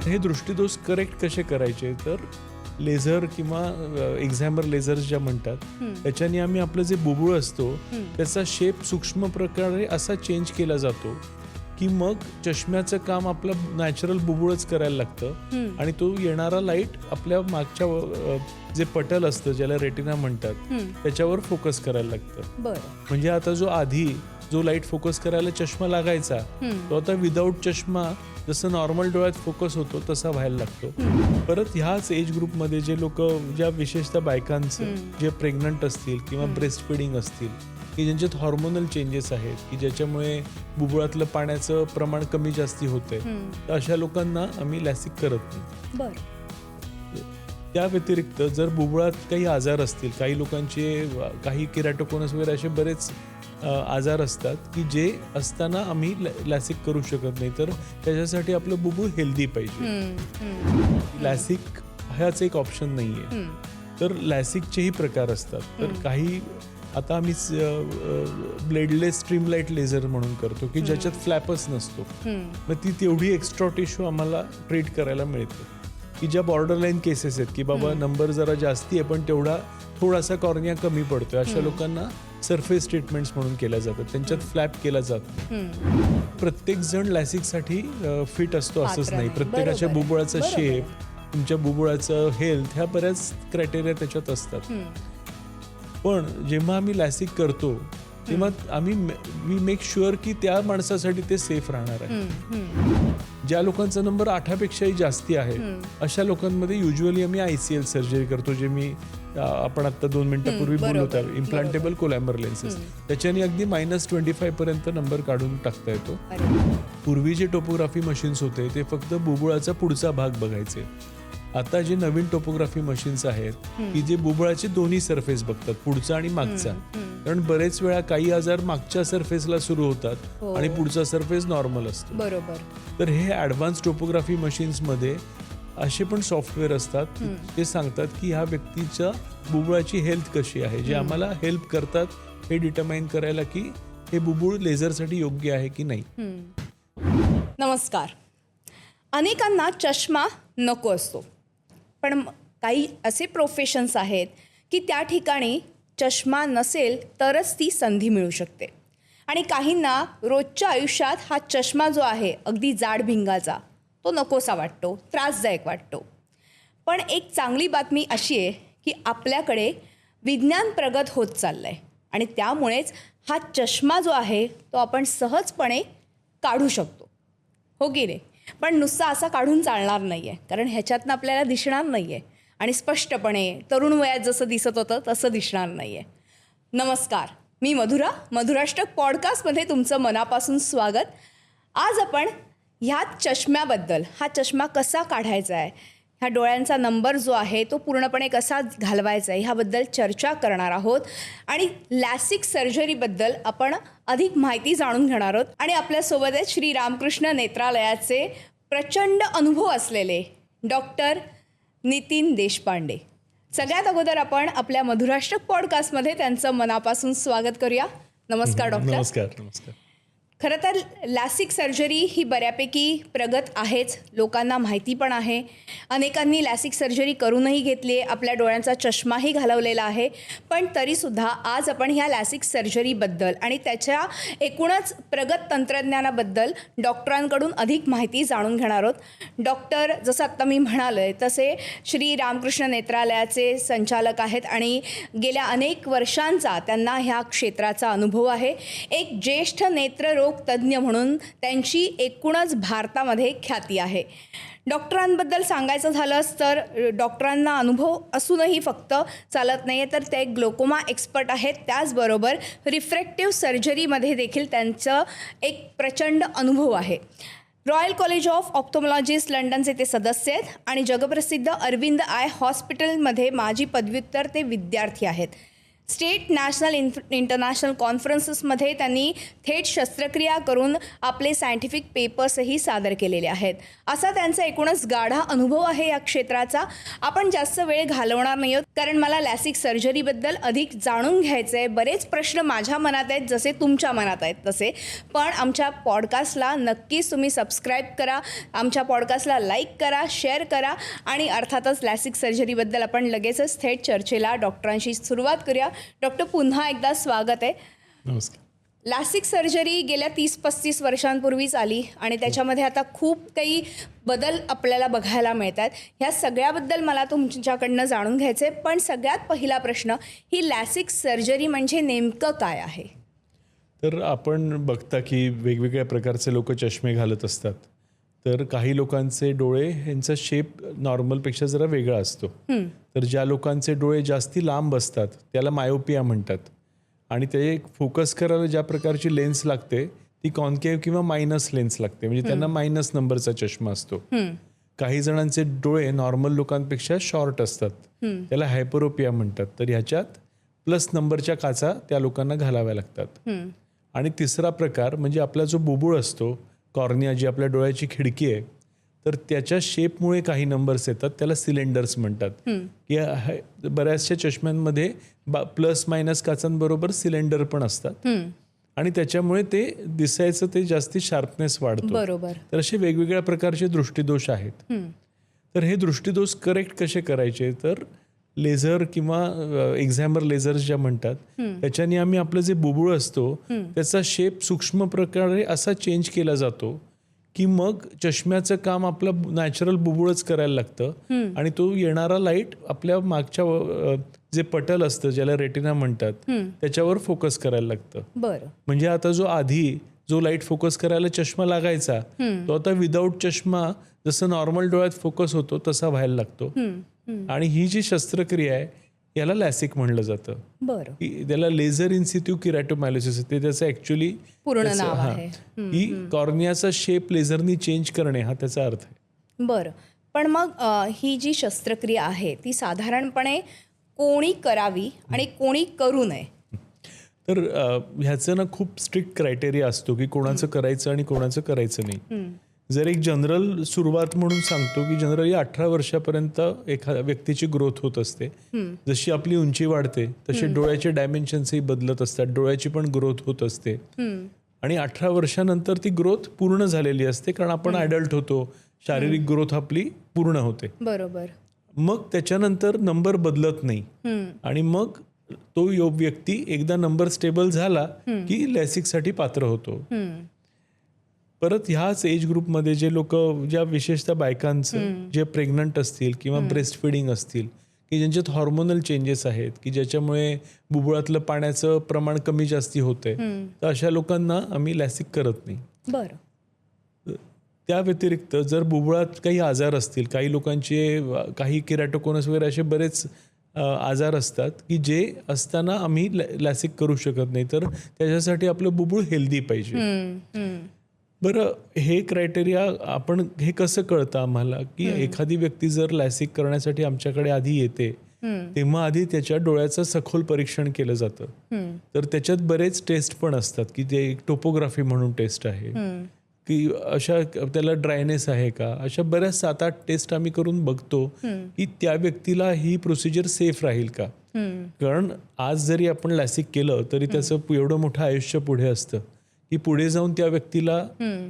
आता हे दृष्टीदोष करेक्ट कसे करायचे, तर लेझर किंवा एक्झॅमर लेझर्स ज्या म्हणतात त्याच्याने आम्ही आपलं जे बुबुळ असतो त्याचा शेप सूक्ष्म प्रकारे असा चेंज केला जातो की मग चष्म्याचं काम आपलं नॅचरल बुबुळच करायला लागतं आणि तो येणारा लाईट आपल्या मागच्या जे पटल असतं ज्याला रेटिना म्हणतात त्याच्यावर फोकस करायला लागतं. म्हणजे आता जो लाईट फोकस करायला चष्मा लागायचा तो आता विदाऊट चष्मा जसं नॉर्मल डोळ्यात फोकस होतो तसा व्हायला लागतो. परत ह्याच एज ग्रुपमध्ये जे लोक, ज्या विशेषतः बायकांचं जे प्रेग्नंट असतील किंवा ब्रेस्ट फिडिंग असतील की ज्यांच्यात हॉर्मोनल चेंजेस आहेत की ज्याच्यामुळे बुबुळातलं पाण्याचं प्रमाण कमी जास्ती होतंय, तर अशा लोकांना आम्ही लॅसिक करत नाही. त्या व्यतिरिक्त जर बुबुळात काही आजार असतील, काही लोकांचे काही केराटोकोनस वगैरे असे बरेच आजार असतात की जे असताना आम्ही लॅसिक करू शकत नाही, तर त्याच्यासाठी आपलं बुबुळ हेल्दी पाहिजे. लॅसिक ह्याच एक ऑप्शन नाहीये. तर लॅसिकचेही प्रकार असतात. तर काही आता आम्ही ब्लेडलेस स्ट्रीमलाइट लेझर म्हणून करतो की ज्याच्यात फ्लॅपच नसतो, मग ती तेवढी एक्स्ट्रा टिश्यू आम्हाला ट्रीट करायला मिळते की ज्या बॉर्डरलाईन केसेस आहेत की बाबा नंबर जरा जास्ती आहे पण थोडासा कॉर्निया कमी पडतोय, अशा लोकांना सरफेस ट्रीटमेंट्स म्हणून केल्या जातात, त्यांच्यात फ्लॅप केला जातो. प्रत्येक जण लॅसिकसाठी फिट असतो असंच नाही. प्रत्येकाच्या बुबुळाचा शेप, तुमच्या बुबुळाचं हेल्थ, ह्या बऱ्याच क्रायटेरिया त्याच्यात असतात. पण जेव्हा आम्ही लॅसिक करतो तेव्हा आम्ही वी मेक शुअर की त्या माणसासाठी ते सेफ राहणार आहे. ज्या लोकांचा नंबर 8पेक्षाही जास्ती आहे अशा लोकांमध्ये युजली आम्ही ICL सर्जरी करतो, जे आपण आता 2 मिनिटापूर्वी बोललो होतो, इम्प्लांटेबल कोलॅमर लेन्सेस. त्याच्याने अगदी -25 पर्यंत नंबर काढून टाकता येतो. पूर्वी जे टोपोग्राफी मशीन्स होते ते फक्त बुबुळाचा पुढचा भाग बघायचे. आता जे नवीन टोपोग्राफी मशीन्स आहेत की जे बुबुळाचे दोन्ही सरफेस बघतात, पुढचा आणि मागचा. कारण बरेच वेळा काही आजार मागच्या सरफेसला सुरू होतात आणि पुढचा सरफेस नॉर्मल असतो. तर हे ऍडव्हान्स टोपोग्राफी मशीन्स मध्ये असे पण सॉफ्टवेअर असतात ते सांगतात की ह्या व्यक्तीच्या बुबुळाची हेल्थ कशी आहे, जे आम्हाला हेल्प करतात हे डिटरमाइन करायला की हे बुबुळ लेझरसाठी योग्य आहे की नाही. नमस्कार. अनेकांना चष्मा नको असतो, पण काही असे प्रोफेशन्स आहेत की त्या ठिकाणी चष्मा नसेल तरच ती संधी मिळू शकते. आणि काहींना रोजच्या आयुष्यात हा चष्मा जो आहे अगदी जाड भिंगाचा तो नकोसा वाटतो, त्रासदायक वाटतो. पण एक चांगली बातमी अशी आहे की आपल्याकडे विज्ञान प्रगत होत चाललं आहे आणि त्यामुळेच हा चष्मा जो आहे तो आपण सहजपणे काढू शकतो, हो की नाही? पण नुसता असा काढून चालणार नाही आहे, कारण ह्याच्यातनं आपल्याला दिसणार नाही आहे आणि स्पष्टपणे तरुण वयात जसं दिसत होतं तसं दिसणार नाही आहे. नमस्कार, मी मधुराष्टक पॉडकास्टमध्ये तुमचं मनापासून स्वागत. आज आपण ह्या चष्म्याबद्दल, हा चष्मा कसा काढायचा आहे, ह्या डोळ्यांचा नंबर जो आहे तो पूर्णपणे कसा घालवायचा आहे ह्याबद्दल चर्चा करणार आहोत. आणि लॅसिक सर्जरीबद्दल आपण अधिक माहिती जाणून घेणार आहोत. आणि आपल्यासोबत आहेत श्री रामकृष्ण नेत्रालयाचे प्रचंड अनुभव असलेले डॉक्टर नितीन देशपांडे. सगळ्यात अगोदर आपण आपल्या मधुराष्टक पॉडकास्टमध्ये त्यांचं मनापासून स्वागत करूया. नमस्कार डॉक्टर. नमस्कार. खरं तर लॅसिक सर्जरी ही बऱ्यापैकी प्रगत आहेच, लोकांना माहिती पण आहे. अनेकांनी लॅसिक सर्जरी करूनही घेतली आहे, आपल्या डोळ्यांचा चष्माही घालवलेला आहे. पण तरीसुद्धा आज आपण ह्या लॅसिक सर्जरीबद्दल आणि त्याच्या एकूणच प्रगत तंत्रज्ञानाबद्दल डॉक्टरांकडून अधिक माहिती जाणून घेणार आहोत. डॉक्टर जसं आत्ता मी म्हणाले तसे श्री रामकृष्ण नेत्रालयाचे संचालक आहेत आणि गेल्या अनेक वर्षांचा त्यांना ह्या क्षेत्राचा अनुभव आहे. एक ज्येष्ठ नेत्ररोग तज्ज्ञ म्हणून त्यांची एकूणच भारतामध्ये ख्याती आहे. डॉक्टरांबद्दल सांगायचं झालंच तर डॉक्टरांना अनुभव असूनही फक्त चालत नाही आहे, तर ते ग्लोकोमा एक्सपर्ट आहेत. त्याचबरोबर रिफ्रॅक्टिव्ह सर्जरीमध्ये देखील त्यांचं एक प्रचंड अनुभव आहे. रॉयल कॉलेज ऑफ ऑप्थोमॉलॉजिस्ट लंडनचे ते सदस्य आहेत आणि जगप्रसिद्ध अरविंद आय हॉस्पिटलमध्ये माजी पदव्युत्तर ते विद्यार्थी आहेत. स्टेट नॅशनल इंटरनॅशनल कॉन्फरन्सेसमध्ये त्यांनी थेट शस्त्रक्रिया करून आपले सायंटिफिक पेपर्सही सादर केलेले आहेत. असा त्यांचा एकूणच गाढा अनुभव आहे या क्षेत्राचा. आपण जास्त वेळ घालवणार नाही आहोत, कारण मला लॅसिक सर्जरीबद्दल अधिक जाणून घ्यायचं आहे. बरेच प्रश्न माझ्या मनात आहेत, जसे तुमच्या मनात आहेत तसे. पण आमच्या पॉडकास्टला नक्कीच तुम्ही सबस्क्राईब करा, आमच्या पॉडकास्टला लाईक करा, शेअर करा आणि अर्थातच लॅसिक सर्जरीबद्दल आपण लगेचच थेट चर्चेला डॉक्टरांशी सुरुवात करूया. डॉक्टर, पुन्हा एकदा स्वागत आहे. नमस्कार. लॅसिक सर्जरी गेल्या 30-35 वर्षांपूर्वीच आली आणि त्याच्यामध्ये आता खूप काही बदल आपल्याला बघायला मिळत आहेत. ह्या सगळ्याबद्दल मला तुमच्याकडनं जाणून घ्यायचं आहे. पण सगळ्यात पहिला प्रश्न, ही लॅसिक सर्जरी म्हणजे नेमकं काय आहे? तर आपण बघता की वेगवेगळ्या प्रकारचे लोक चष्मे घालत असतात. तर काही लोकांचे डोळे यांचा शेप नॉर्मलपेक्षा जरा वेगळा असतो. तर ज्या लोकांचे डोळे जास्ती लांब असतात त्याला मायोपिया म्हणतात. आणि ते फोकस करायला ज्या प्रकारची लेन्स लागते ती कॉन्केव्ह किंवा मायनस लेन्स लागते, म्हणजे त्यांना मायनस नंबरचा चष्मा असतो. काही जणांचे डोळे नॉर्मल लोकांपेक्षा शॉर्ट असतात, त्याला हायपरोपिया म्हणतात. तर ह्याच्यात प्लस नंबरच्या काचा त्या लोकांना घालाव्या लागतात. आणि तिसरा प्रकार म्हणजे आपला जो बुबुळ असतो, कॉर्निया, जी आपल्या डोळ्याची खिडकी आहे, तर त्याच्या शेपमुळे काही नंबर्स येतात, त्याला सिलेंडर्स म्हणतात. की बऱ्याचशा चष्म्यांमध्ये प्लस मायनस काचांबरोबर सिलेंडर पण असतात आणि त्याच्यामुळे ते दिसायचं ते जास्ती शार्पनेस वाढतो. बरोबर. तर असे वेगवेगळ्या प्रकारचे दृष्टिदोष आहेत. तर हे दृष्टिदोष करेक्ट कसे करायचे? तर लेझर किंवा एक्झॅमर लेझर्स ज्या म्हणतात, त्याच्याने आम्ही आपलं जे बुबुळ असतो त्याचा शेप सूक्ष्म प्रकारे असा चेंज केला जातो की मग चष्म्याचं काम आपलं नॅचरल बुबुळच करायला लागतं आणि तो येणारा लाईट आपल्या मागच्या जे पटल असतं, ज्याला रेटिना म्हणतात, त्याच्यावर फोकस करायला लागतं. बरं. म्हणजे आता जो लाईट फोकस करायला चष्मा लागायचा, तो आता विदाऊट चष्मा जसं नॉर्मल डोळ्यात फोकस होतो तसा व्हायला लागतो. आणि ही जी शस्त्रक्रिया आहे याला लॅसिक म्हणलं जातं. बरं. त्याला लेझर इन्सिट्यू किरॅटोमॅलिसिस, ते त्याचं ऍक्च्युली पूर्ण नाव आहे. ही कॉर्नियाचा शेप लेझरनी चेंज करणे हा त्याचा अर्थ आहे. बरं. पण मग ही जी शस्त्रक्रिया आहे ती साधारणपणे कोणी करावी आणि कोणी करू नये? तर ह्याचं ना खूप स्ट्रिक्ट क्रायटेरिया असतो की कोणाचं करायचं आणि कोणाचं करायचं नाही. जर एक जनरल सुरुवात म्हणून सांगतो की जनरली 18 वर्षापर्यंत एखाद्या व्यक्तीची ग्रोथ होत असते. जशी आपली उंची वाढते तसे डोळ्याचे डायमेन्शन्सही बदलत असतात, डोळ्याची पण ग्रोथ होत असते. आणि 18 वर्षानंतर ती ग्रोथ पूर्ण झालेली असते, कारण आपण ॲडल्ट होतो, शारीरिक ग्रोथ आपली पूर्ण होते. बरोबर. मग त्याच्यानंतर नंबर बदलत नाही आणि मग तो व्यक्ती एकदा नंबर स्टेबल झाला की लॅसिकसाठी पात्र होतो. परत ह्याच एज ग्रुपमध्ये जे लोक, ज्या विशेषतः बायकांचं जे प्रेग्नंट असतील किंवा ब्रेस्ट फिडिंग असतील, की ज्यांच्यात हॉर्मोनल चेंजेस आहेत, की ज्याच्यामुळे बुबुळातलं पाण्याचं प्रमाण कमी जास्ती होतंय, तर अशा लोकांना आम्ही लॅसिक करत नाही. बरं. त्या व्यतिरिक्त जर बुबुळात काही आजार असतील, काही लोकांचे काही किरॅटोकोनस वगैरे असे बरेच आजार असतात की जे असताना आम्ही लॅसिक करू शकत नाही, तर त्याच्यासाठी आपलं बुबुळ हेल्दी पाहिजे. बरं, हे क्रायटेरिया आपण हे कसं कळतं आम्हाला की एखादी व्यक्ती जर लॅसिक करण्यासाठी आमच्याकडे आधी येते तेव्हा आधी त्याच्या डोळ्याचं सखोल परीक्षण केलं जातं. तर त्याच्यात बरेच टेस्ट पण असतात की ते एक टोपोग्राफी म्हणून टेस्ट आहे, की अशा त्याला ड्रायनेस आहे का, अशा बऱ्याच 7-8 टेस्ट आम्ही करून बघतो की त्या व्यक्तीला ही प्रोसिजर सेफ राहील का. कारण आज जरी आपण लॅसिक केलं तरी त्याचं एवढं मोठं आयुष्य पुढे असतं की पुढे जाऊन त्या व्यक्तीला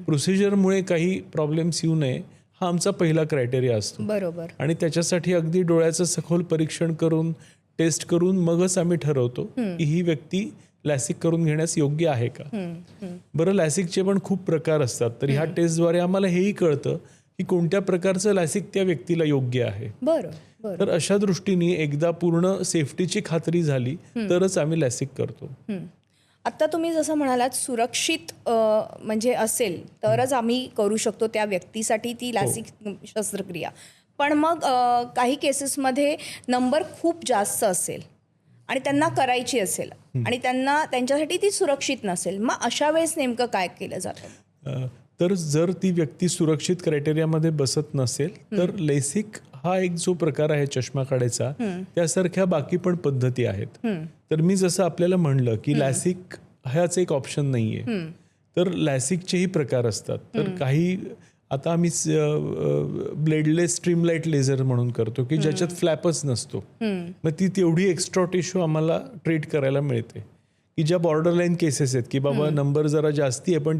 प्रोसिजरमुळे काही प्रॉब्लेम्स येऊ नये, हा आमचा पहिला क्रायटेरिया असतो. बरोबर. आणि त्याच्यासाठी अगदी डोळ्याचं सखोल परीक्षण करून टेस्ट करून मगच आम्ही ठरवतो की ही व्यक्ती लॅसिक करून घेण्यास योग्य आहे का. बरं, लॅसिकचे पण खूप प्रकार असतात, तर ह्या टेस्टद्वारे आम्हाला हेही कळतं की कोणत्या प्रकारचं लॅसिक त्या व्यक्तीला योग्य आहे. बरं. तर अशा दृष्टीने एकदा पूर्ण सेफ्टीची खात्री झाली तरच आम्ही लॅसिक करतो. आत्ता तुम्ही जसं म्हणालात सुरक्षित म्हणजे असेल तरच आम्ही करू शकतो त्या व्यक्तीसाठी ती लॅसिक शस्त्रक्रिया. पण मग काही केसेसमध्ये नंबर खूप जास्त असेल आणि त्यांना करायची असेल आणि त्यांच्यासाठी ती सुरक्षित नसेल, मग अशा वेळेस नेमकं काय केलं जातं? तर जर ती व्यक्ती सुरक्षित क्रायटेरियामध्ये बसत नसेल तर लेसिक हा एक जो प्रकार आहे चष्मा काढायचा त्यासारख्या बाकी पण पद्धती आहेत. तर मी जसं आपल्याला म्हणलं की लॅसिक ह्याच एक ऑप्शन नाहीये, तर लॅसिकचेही प्रकार असतात. तर काही आता आम्ही ब्लेडलेस स्ट्रीमलाइट लेझर म्हणून करतो की ज्याच्यात फ्लॅपच नसतो. मग ती तेवढी एक्स्ट्रा टिश्यू आम्हाला ट्रीट करायला मिळते की ज्या बॉर्डरलाईन केसेस आहेत की बाबा नंबर जरा जास्ती आहे पण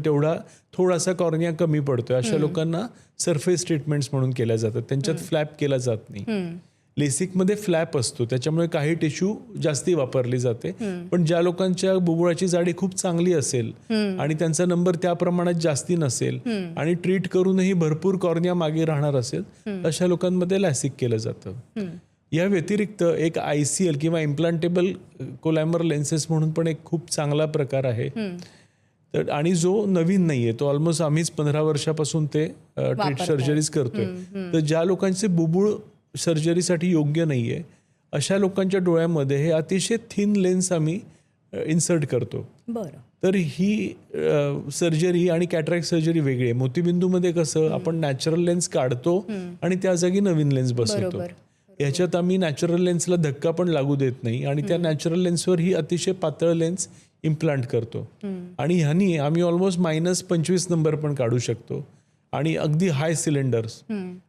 थोडासा कॉर्निया कमी पडतोय, अशा लोकांना सरफेस ट्रीटमेंट्स म्हणून केल्या जातात, त्यांच्यात फ्लॅप केला जात नाही. लेसिकमध्ये फ्लॅप असतो त्याच्यामुळे काही टिश्यू जास्ती वापरली जाते. पण ज्या लोकांच्या बुबुळाची जाडी खूप चांगली असेल आणि त्यांचा नंबर त्या प्रमाणात जास्ती नसेल आणि ट्रीट करूनही भरपूर कॉर्निया मागे राहणार असेल अशा लोकांमध्ये लॅसिक केलं जातं. या व्यतिरिक्त एक ICL किंवा इम्प्लांटेबल कोलॅमर लेन्सेस म्हणून पण एक खूप चांगला प्रकार आहे. तर आणि जो नवीन नाहीये, तो ऑलमोस्ट आम्हीच 15 वर्षापासून ते ट्रीट सर्जरीज करतोय. तर ज्या लोकांचे बुबुळ सर्जरीसाठी योग्य नाहीये अशा लोकांच्या डोळ्यामध्ये हे अतिशय थिन लेन्स आम्ही इन्सर्ट करतो. बरं. तर ही सर्जरी आणि कॅटरॅक्ट सर्जरी वेगळी आहे. मोतीबिंदूमध्ये कसं आपण नॅचरल लेन्स काढतो आणि त्या जागी नवीन लेन्स बसवतो. याच्यात आम्ही नॅचरल लेन्सला धक्का पण लागू देत नाही आणि त्या नॅचरल लेन्सवर ही अतिशय पातळ लेन्स इम्प्लांट करतो आणि ह्यानी आम्ही ऑलमोस्ट -25 नंबर पण काढू शकतो आणि अगदी हाय सिलेंडर्स.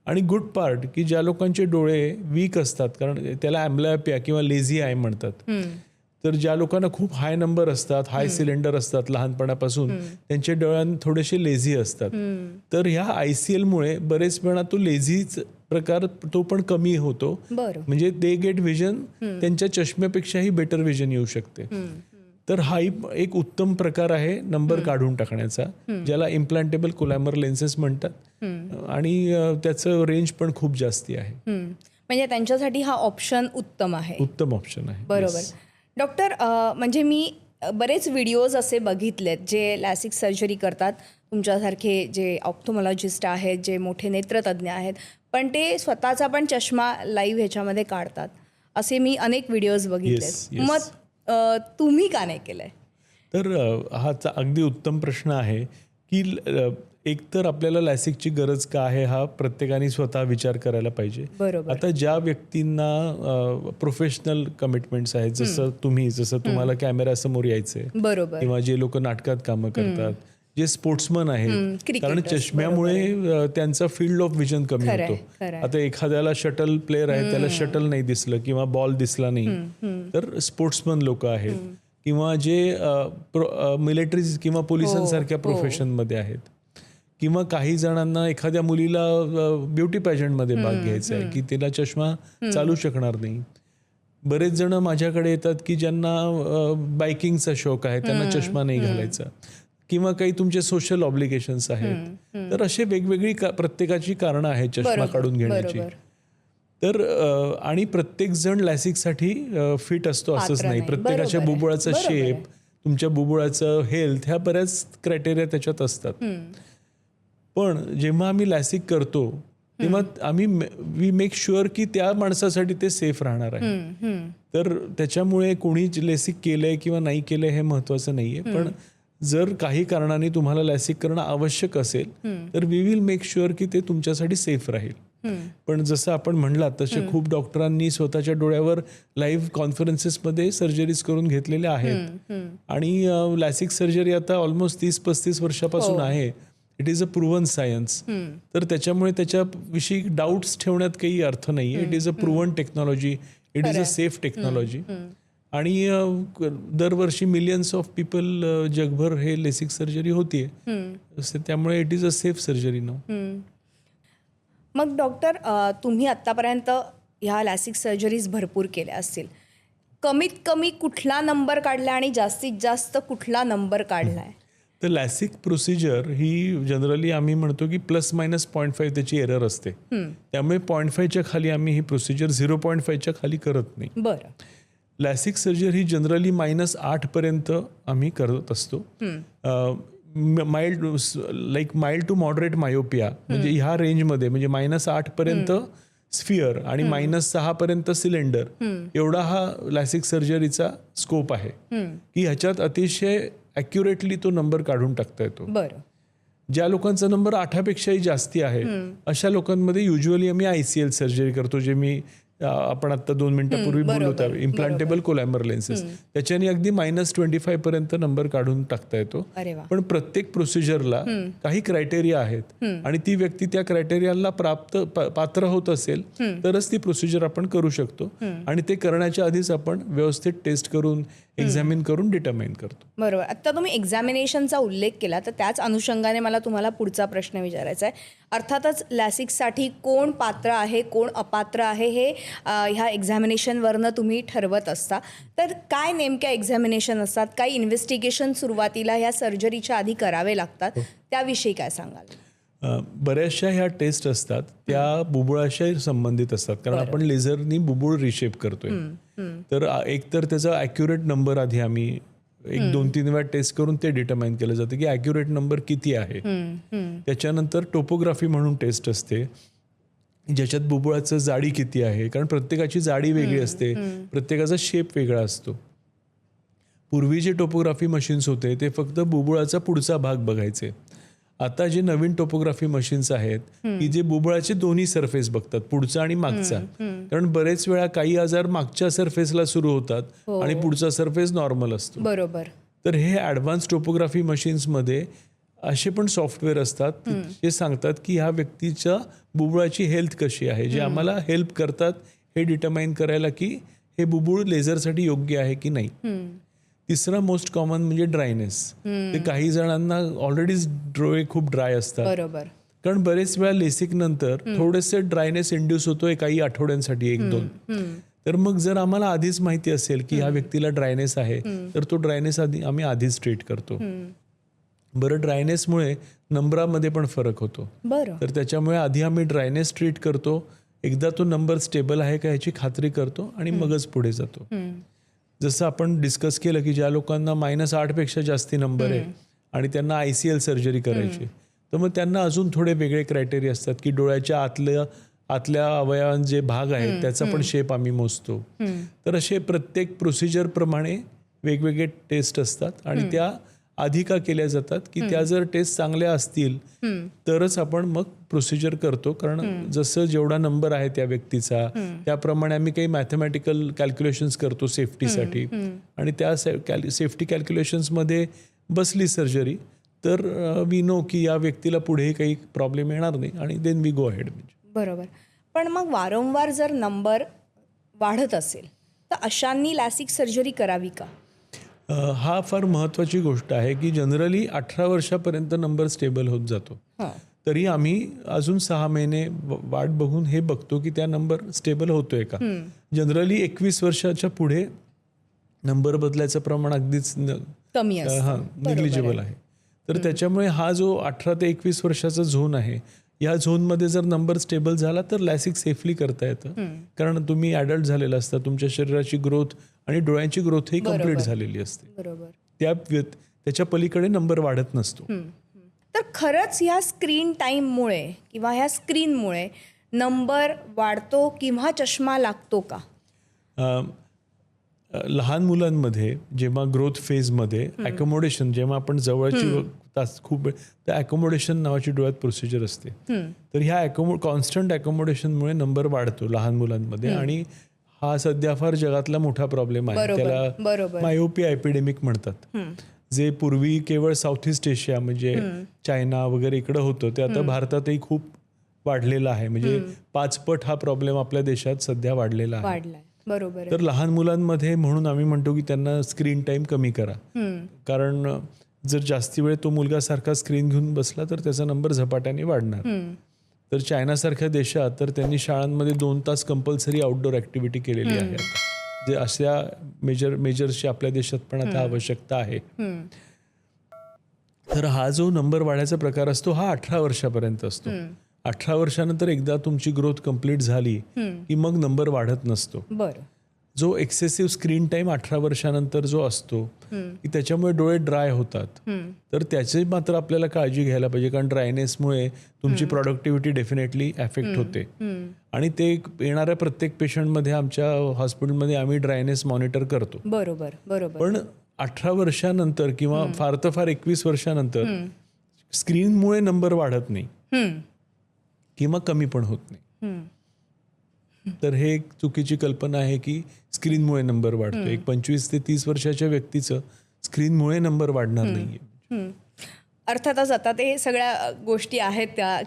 आणि गुड पार्ट की ज्या लोकांचे डोळे वीक असतात, कारण त्याला अँब्लायोपिया किंवा लेझी आय म्हणतात, तर ज्या लोकांना खूप हाय नंबर असतात, हाय सिलेंडर असतात लहानपणापासून, त्यांचे डोळ्यांना थोडेसे लेझी असतात. तर ह्या ICL मुळे बरेच वेळा तो लेझीच प्रकार तो पण कमी होतो. म्हणजे दे गेट व्हिजन, त्यांच्या चष्म्यापेक्षाही बेटर व्हिजन येऊ शकते. तर हा एक उत्तम प्रकार आहे नंबर काढून टाकण्याचा, ज्याला इम्प्लांटेबल कोलॅमर लेन्सेस म्हणतात आणि त्याचं रेंज पण खूप जास्ती आहे. म्हणजे त्यांच्यासाठी हा ऑप्शन उत्तम आहे. उत्तम ऑप्शन आहे. बरोबर. डॉक्टर, म्हणजे मी बरेच व्हिडिओज असे बघितलेत जे लॅसिक सर्जरी करतात, तुमच्यासारखे जे ऑप्थोमॉलॉजिस्ट आहेत, जे मोठे नेत्रतज्ञ आहेत, पण ते स्वतःचा पण चष्मा लाईव्ह ह्याच्यामध्ये काढतात, असे मी अनेक व्हिडिओज बघितलेत. मग तुम्ही का नाही केलंय? तर हा अगदी उत्तम प्रश्न आहे की एकतर आपल्याला लॅसिकची गरज का आहे हा प्रत्येकाने स्वतः विचार करायला पाहिजे. आता ज्या व्यक्तींना प्रोफेशनल कमिटमेंट्स आहेत, जसं तुम्हाला कॅमेऱ्यासमोर यायचंय, किंवा जे लोक नाटकात कामं करतात, जे स्पोर्ट्समन आहेत, कारण चष्म्यामुळे त्यांचा फील्ड ऑफ विजन कमी होतो. आता एखाद्याला शटल प्लेअर आहे, त्याला शटल नाही दिसलं किंवा बॉल दिसला नाही, तर स्पोर्ट्समन लोक आहेत, किंवा जे मिलिटरी किंवा पोलिसांसारख्या प्रोफेशनमध्ये आहेत, किंवा काही जणांना एखाद्या मुलीला ब्युटी पॅजंटमध्ये भाग घ्यायचा आहे की तिला चष्मा चालू शकणार नाही. बरेच जण माझ्याकडे येतात की ज्यांना बायकिंगचा शौक आहे, त्यांना चष्मा नाही घालायचा, किंवा काही तुमचे सोशल ऑब्लिगेशन्स आहेत. तर असे वेगवेगळी प्रत्येकाची कारणं आहेत चष्मा काढून घेण्याची. तर आणि प्रत्येक जण लॅसिकसाठी फिट असतो असंच नाही. प्रत्येकाच्या बुबुळाचा शेप, तुमच्या बुबुळाचं हेल्थ, ह्या बऱ्याच क्रायटेरिया त्याच्यात असतात. पण जेव्हा आम्ही लॅसिक करतो तेव्हा आम्ही वी मेक शुअर की त्या माणसासाठी ते सेफ राहणार आहे. तर त्याच्यामुळे कोणी लॅसिक केलंय किंवा नाही केलंय हे महत्वाचं नाहीये. पण जर काही कारणाने तुम्हाला लॅसिक करणं आवश्यक असेल तर वी विल मेक शुअर की ते तुमच्यासाठी सेफ राहील. पण जसं आपण म्हणलात तसे खूप डॉक्टरांनी स्वतःच्या डोळ्यावर लाईव्ह कॉन्फरन्सेसमध्ये सर्जरीज करून घेतलेल्या आहेत आणि लॅसिक सर्जरी आता ऑलमोस्ट 30-35 वर्षापासून आहे. It is a proven science. तर त्याच्यामुळे त्याच्याविषयी डाऊट्स ठेवण्यात काही अर्थ नाही. It is a proven technology, it is a safe technology. आणि दरवर्षी मिलियन्स ऑफ पीपल जगभर हे लेसिक सर्जरी होतीये, त्यामुळे it is a safe surgery now. मग डॉक्टर, तुम्ही आत्तापर्यंत ह्या लॅसिक सर्जरीज भरपूर केल्या असतील, कमीत कमी कुठला नंबर काढला आणि जास्तीत जास्त कुठला नंबर काढलाय? तर लॅसिक प्रोसिजर ही जनरली आम्ही म्हणतो की ±0.5 त्याची एरर असते. त्यामुळे 0.5च्या खाली आम्ही ही प्रोसिजर 0.5च्या खाली करत नाही. बरं. लॅसिक सर्जरी ही जनरली -8 पर्यंत आम्ही करत असतो. माइल्ड टू मॉडरेट मायोपिया म्हणजे ह्या रेंजमध्ये, म्हणजे -8 पर्यंत स्फिअर आणि -6 पर्यंत सिलेंडर, एवढा हा लॅसिक सर्जरीचा स्कोप आहे की ह्याच्यात अतिशय ॲक्युरेटली तो नंबर काढून टाकता येतो. बरं. ज्या लोकांचा नंबर 8पेक्षाही जास्ती आहे अशा लोकांमध्ये युजली आम्ही ICL सर्जरी करतो, जे मी आपण आता 2 मिनिटापूर्वी बोललो होतो, इम्प्लांटेबल कोलॅमर लेन्सेस. त्याच्याने अगदी -25 पर्यंत नंबर काढून टाकता येतो. अरे वा. पण प्रत्येक प्रोसिजरला काही क्रायटेरिया आहेत आणि ती व्यक्ती त्या क्रायटेरियाला पात्र होत असेल तरच ती प्रोसिजर आपण करू शकतो. आणि ते करण्याच्या आधीच आपण व्यवस्थित टेस्ट करून एक्झामिन करून डिटरमाइन करतो. बरोबर. आता तुम्ही एक्झामिनेशनचा उल्लेख केला, तर त्याच अनुषंगाने मला तुम्हाला पुढचा प्रश्न विचारायचा आहे. अर्थातच लॅसिकसाठी कोण पात्र आहे कोण अपात्र आहे हे ह्या एक्झामिनेशनवरनं तुम्ही ठरवत असता. तर काय नेमक्या एक्झामिनेशन असतात, काही इन्व्हेस्टिगेशन सुरुवातीला ह्या सर्जरीच्या आधी करावे लागतात, त्याविषयी काय सांगाल? बऱ्याचशा ह्या टेस्ट असतात त्या बुबुळाशी संबंधित असतात, कारण आपण लेझरनी बुबुळ रिशेप करतोय. तर एकतर त्याचा ॲक्युरेट नंबर आधी आम्ही 1-2-3 वेळा टेस्ट करून ते डिटरमाइन केलं जातं की ॲक्युरेट नंबर किती आहे. त्याच्यानंतर टोपोग्राफी म्हणून टेस्ट असते, ज्याच्यात बुबुळाचं जाडी किती आहे, कारण प्रत्येकाची जाडी वेगळी असते, प्रत्येकाचा शेप वेगळा असतो. पूर्वी जे टोपोग्राफी मशीन्स होते ते फक्त बुबुळाचा पुढचा भाग बघायचे. आता जे नवीन टोपोग्राफी मशीन्स आहेत की जे बुबुळाचे दोन्ही सरफेस बघतात, पुढचा आणि मागचा. कारण बरेच वेळा काही आजार मागच्या सरफेसला सुरू होतात आणि पुढचा सरफेस नॉर्मल असतो. बरोबर. तर हे ॲडव्हान्स टोपोग्राफी मशीन्समध्ये असे पण सॉफ्टवेअर असतात जे सांगतात की ह्या व्यक्तीच्या बुबुळाची हेल्थ कशी आहे, जे आम्हाला हेल्प करतात हे डिटरमाइन करायला की हे बुबुळ लेझरसाठी योग्य आहे की नाही. तिसरं मोस्ट कॉमन म्हणजे ड्रायनेस. ते काही जणांना ऑलरेडीच डोळे खूप ड्राय असतात. बरोबर. कारण बरेच वेळा लेसिक नंतर थोडेसे ड्रायनेस इंड्यूस होतोय काही आठवड्यांसाठी 1-2. तर मग जर आम्हाला आधीच माहिती असेल की ह्या व्यक्तीला ड्रायनेस आहे तर तो ड्रायनेस आम्ही आधीच ट्रीट करतो. बरं, ड्रायनेसमुळे नंबरामध्ये पण फरक होतो. बरं. तर त्याच्यामुळे आधी आम्ही ड्रायनेस ट्रीट करतो, एकदा तो नंबर स्टेबल आहे का ह्याची खात्री करतो आणि मगच पुढे जातो. जसं आपण डिस्कस केलं की ज्या लोकांना -8 पेक्षा जास्ती नंबर आहे आणि त्यांना ICL सर्जरी करायची, तर मग त्यांना अजून थोडे वेगळे क्रायटेरिया असतात की डोळ्याच्या आतल्या अवयवांचे जे भाग आहेत त्याचा पण शेप आम्ही मोजतो. तर असे प्रत्येक प्रोसिजरप्रमाणे वेगवेगळे टेस्ट असतात आणि त्या आधी का केल्या जातात की त्या जर टेस्ट चांगल्या असतील तरच आपण मग प्रोसिजर करतो. कारण जसं जेवढा नंबर आहे त्या व्यक्तीचा त्याप्रमाणे आम्ही काही मॅथमॅटिकल कॅल्क्युलेशन्स करतो सेफ्टीसाठी आणि त्या सेफ्टी कॅल्क्युलेशन्समध्ये बसली सर्जरी तर वी नो की या व्यक्तीला पुढे काही प्रॉब्लेम येणार नाही आणि देन वी गो अहेड. बरोबर. पण मग वारंवार जर नंबर वाढत असेल तर अशांनी लॅसिक सर्जरी करावी का? हा फार महत्त्वाची गोष्ट आहे की जनरली 18 वर्षापर्यंत नंबर स्टेबल होत जातो. तरी आम्ही अजून 6 महिने वाट बघून हे बघतो की त्या नंबर स्टेबल होतोय का. जनरली 21 वर्षाच्या पुढे नंबर बदलायचं प्रमाण अगदीच कमी निग्लिजिबल आहे. तर त्याच्यामुळे हा जो 18 ते 21 वर्षाचा झोन आहे या झोनमध्ये जर नंबर स्टेबल झाला तर लॅसिक सेफली करता येतं. कारण तुम्ही ॲडल्ट झालेला असता, तुमच्या शरीराची ग्रोथ आणि डोळ्यांची ग्रोथ ही कम्प्लीट झालेली असते. बरोबर. त्याच्या पलीकडे नंबर वाढत नसतो. तर खरंच ह्या स्क्रीन टाईममुळे किंवा ह्या स्क्रीनमुळे नंबर वाढतो किंवा चष्मा लागतो का? लहान मुलांमध्ये जेव्हा ग्रोथ फेजमध्ये ॲकोमोडेशन, जेव्हा आपण जवळची तास खूप त्या ॲकोमोडेशन नावाची डोळ्यात प्रोसिजर असते. तर ह्या कॉन्स्टंट ॲकोमोडेशनमुळे नंबर वाढतो लहान मुलांमध्ये आणि हा सध्या फार जगातला मोठा प्रॉब्लेम आहे. त्याला मायोपिया एपिडेमिक म्हणतात. जे पूर्वी केवळ साऊथ ईस्ट एशिया म्हणजे चायना वगैरे इकडं होतं ते आता भारतातही खूप वाढलेलं आहे. म्हणजे 5 पट हा प्रॉब्लेम आपल्या देशात सध्या वाढलेला आहे. बरोबर. तर लहान मुलांमध्ये म्हणून आम्ही म्हणतो की त्यांना स्क्रीन टाईम कमी करा. कारण जर जास्ती वेळ तो मुलगा सारखा स्क्रीन घेऊन बसला तर त्याचा नंबर झपाट्याने वाढणार. तर चायनासारख्या देशात तर त्यांनी शाळांमध्ये 2 तास कंपल्सरी आउटडोर ॲक्टिव्हिटी केलेली आहे. जे अशा मेजर्सची आपल्या देशात पण आता आवश्यकता आहे. तर हा जो नंबर वाढायचा प्रकार असतो हा 18 वर्षापर्यंत असतो. 18 वर्षानंतर एकदा तुमची ग्रोथ कंप्लीट झाली की मग नंबर वाढत नसतो. जो एक्सेसिव्ह स्क्रीन टाईम 18 वर्षानंतर जो असतो की त्याच्यामुळे डोळे ड्राय होतात. तर त्याची मात्र आपल्याला काळजी घ्यायला पाहिजे, कारण ड्रायनेसमुळे तुमची प्रोडक्टिव्हिटी डेफिनेटली अफेक्ट होते. आणि ते येणाऱ्या प्रत्येक पेशंटमध्ये आमच्या हॉस्पिटलमध्ये आम्ही ड्रायनेस मॉनिटर करतो. बरोबर. पण 18 वर्षानंतर किंवा फार तर फार 21 वर्षानंतर स्क्रीनमुळे नंबर वाढत नाही हम्म, किंवा कमी पण होत नाही. हम्म. तर हे एक चुकीची कल्पना आहे की स्क्रीनमुळे नंबर वाढतो. एक 25 ते 30 वर्षाच्या व्यक्तीचं स्क्रीनमुळे नंबर वाढणार नाहीये. हम्म. अर्थातच आता ते सगळ्या गोष्टी आहेत त्या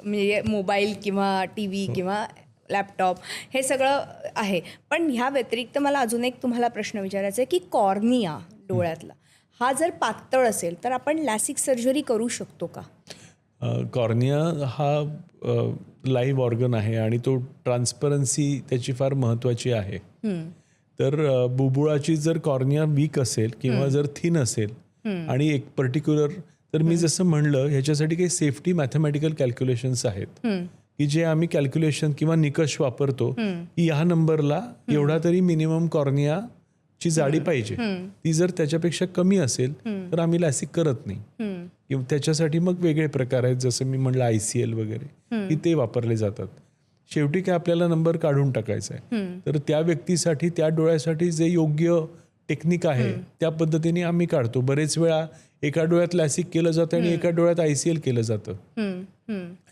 म्हणजे मोबाईल किंवा टी व्ही किंवा लॅपटॉप हे सगळं आहे. पण ह्या व्यतिरिक्त मला अजून एक तुम्हाला प्रश्न विचारायचा आहे की कॉर्निया डोळ्यातला हा जर पातळ असेल तर आपण लॅसिक सर्जरी करू शकतो का? कॉर्निया हा लाईव्ह ऑर्गन आहे आणि तो ट्रान्सपरन्सी त्याची फार महत्त्वाची आहे. तर बुबुळाची जर कॉर्निया वीक असेल किंवा जर थिन असेल आणि एक पर्टिक्युलर, तर मी जसं म्हणलं ह्याच्यासाठी काही सेफ्टी मॅथमॅटिकल कॅल्क्युलेशन्स आहेत की जे आम्ही कॅल्क्युलेशन किंवा निकष वापरतो की ह्या नंबरला एवढा तरी मिनिमम कॉर्निया ची जाडी पाहिजे. ती जर त्याच्यापेक्षा कमी असेल तर आम्ही लॅसिक करत नाही. किंवा त्याच्यासाठी मग वेगळे प्रकार आहेत, जसं मी म्हणलं ICL वगैरे की ते वापरले जातात. शेवटी काय आपल्याला नंबर काढून टाकायचा आहे. तर त्या व्यक्तीसाठी त्या डोळ्यासाठी जे योग्य टेक्निक आहे त्या पद्धतीने आम्ही काढतो. बरेच वेळा एका डोळ्यात लॅसिक केलं जातं आणि एका डोळ्यात ICL केलं जातं.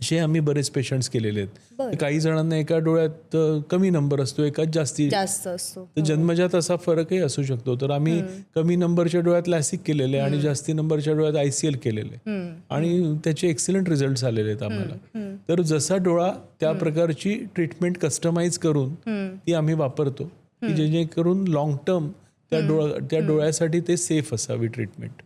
असे आम्ही बरेच पेशंट्स केलेले आहेत. काही जणांना एका डोळ्यात कमी नंबर असतो, एकाच जास्त असतो. तर जन्मजात असा फरकही असू शकतो. तर आम्ही कमी नंबरच्या डोळ्यात लॅसिक केलेले आणि जास्ती नंबरच्या डोळ्यात ICL केलेले आणि त्याचे एक्सलंट रिझल्ट आलेले आहेत आम्हाला. तर जसा डोळा त्या प्रकारची ट्रीटमेंट कस्टमाइज करून ती आम्ही वापरतो की जेणेकरून लॉंग टर्म त्या डोळ्यासाठी ते सेफ असावी ट्रीटमेंट.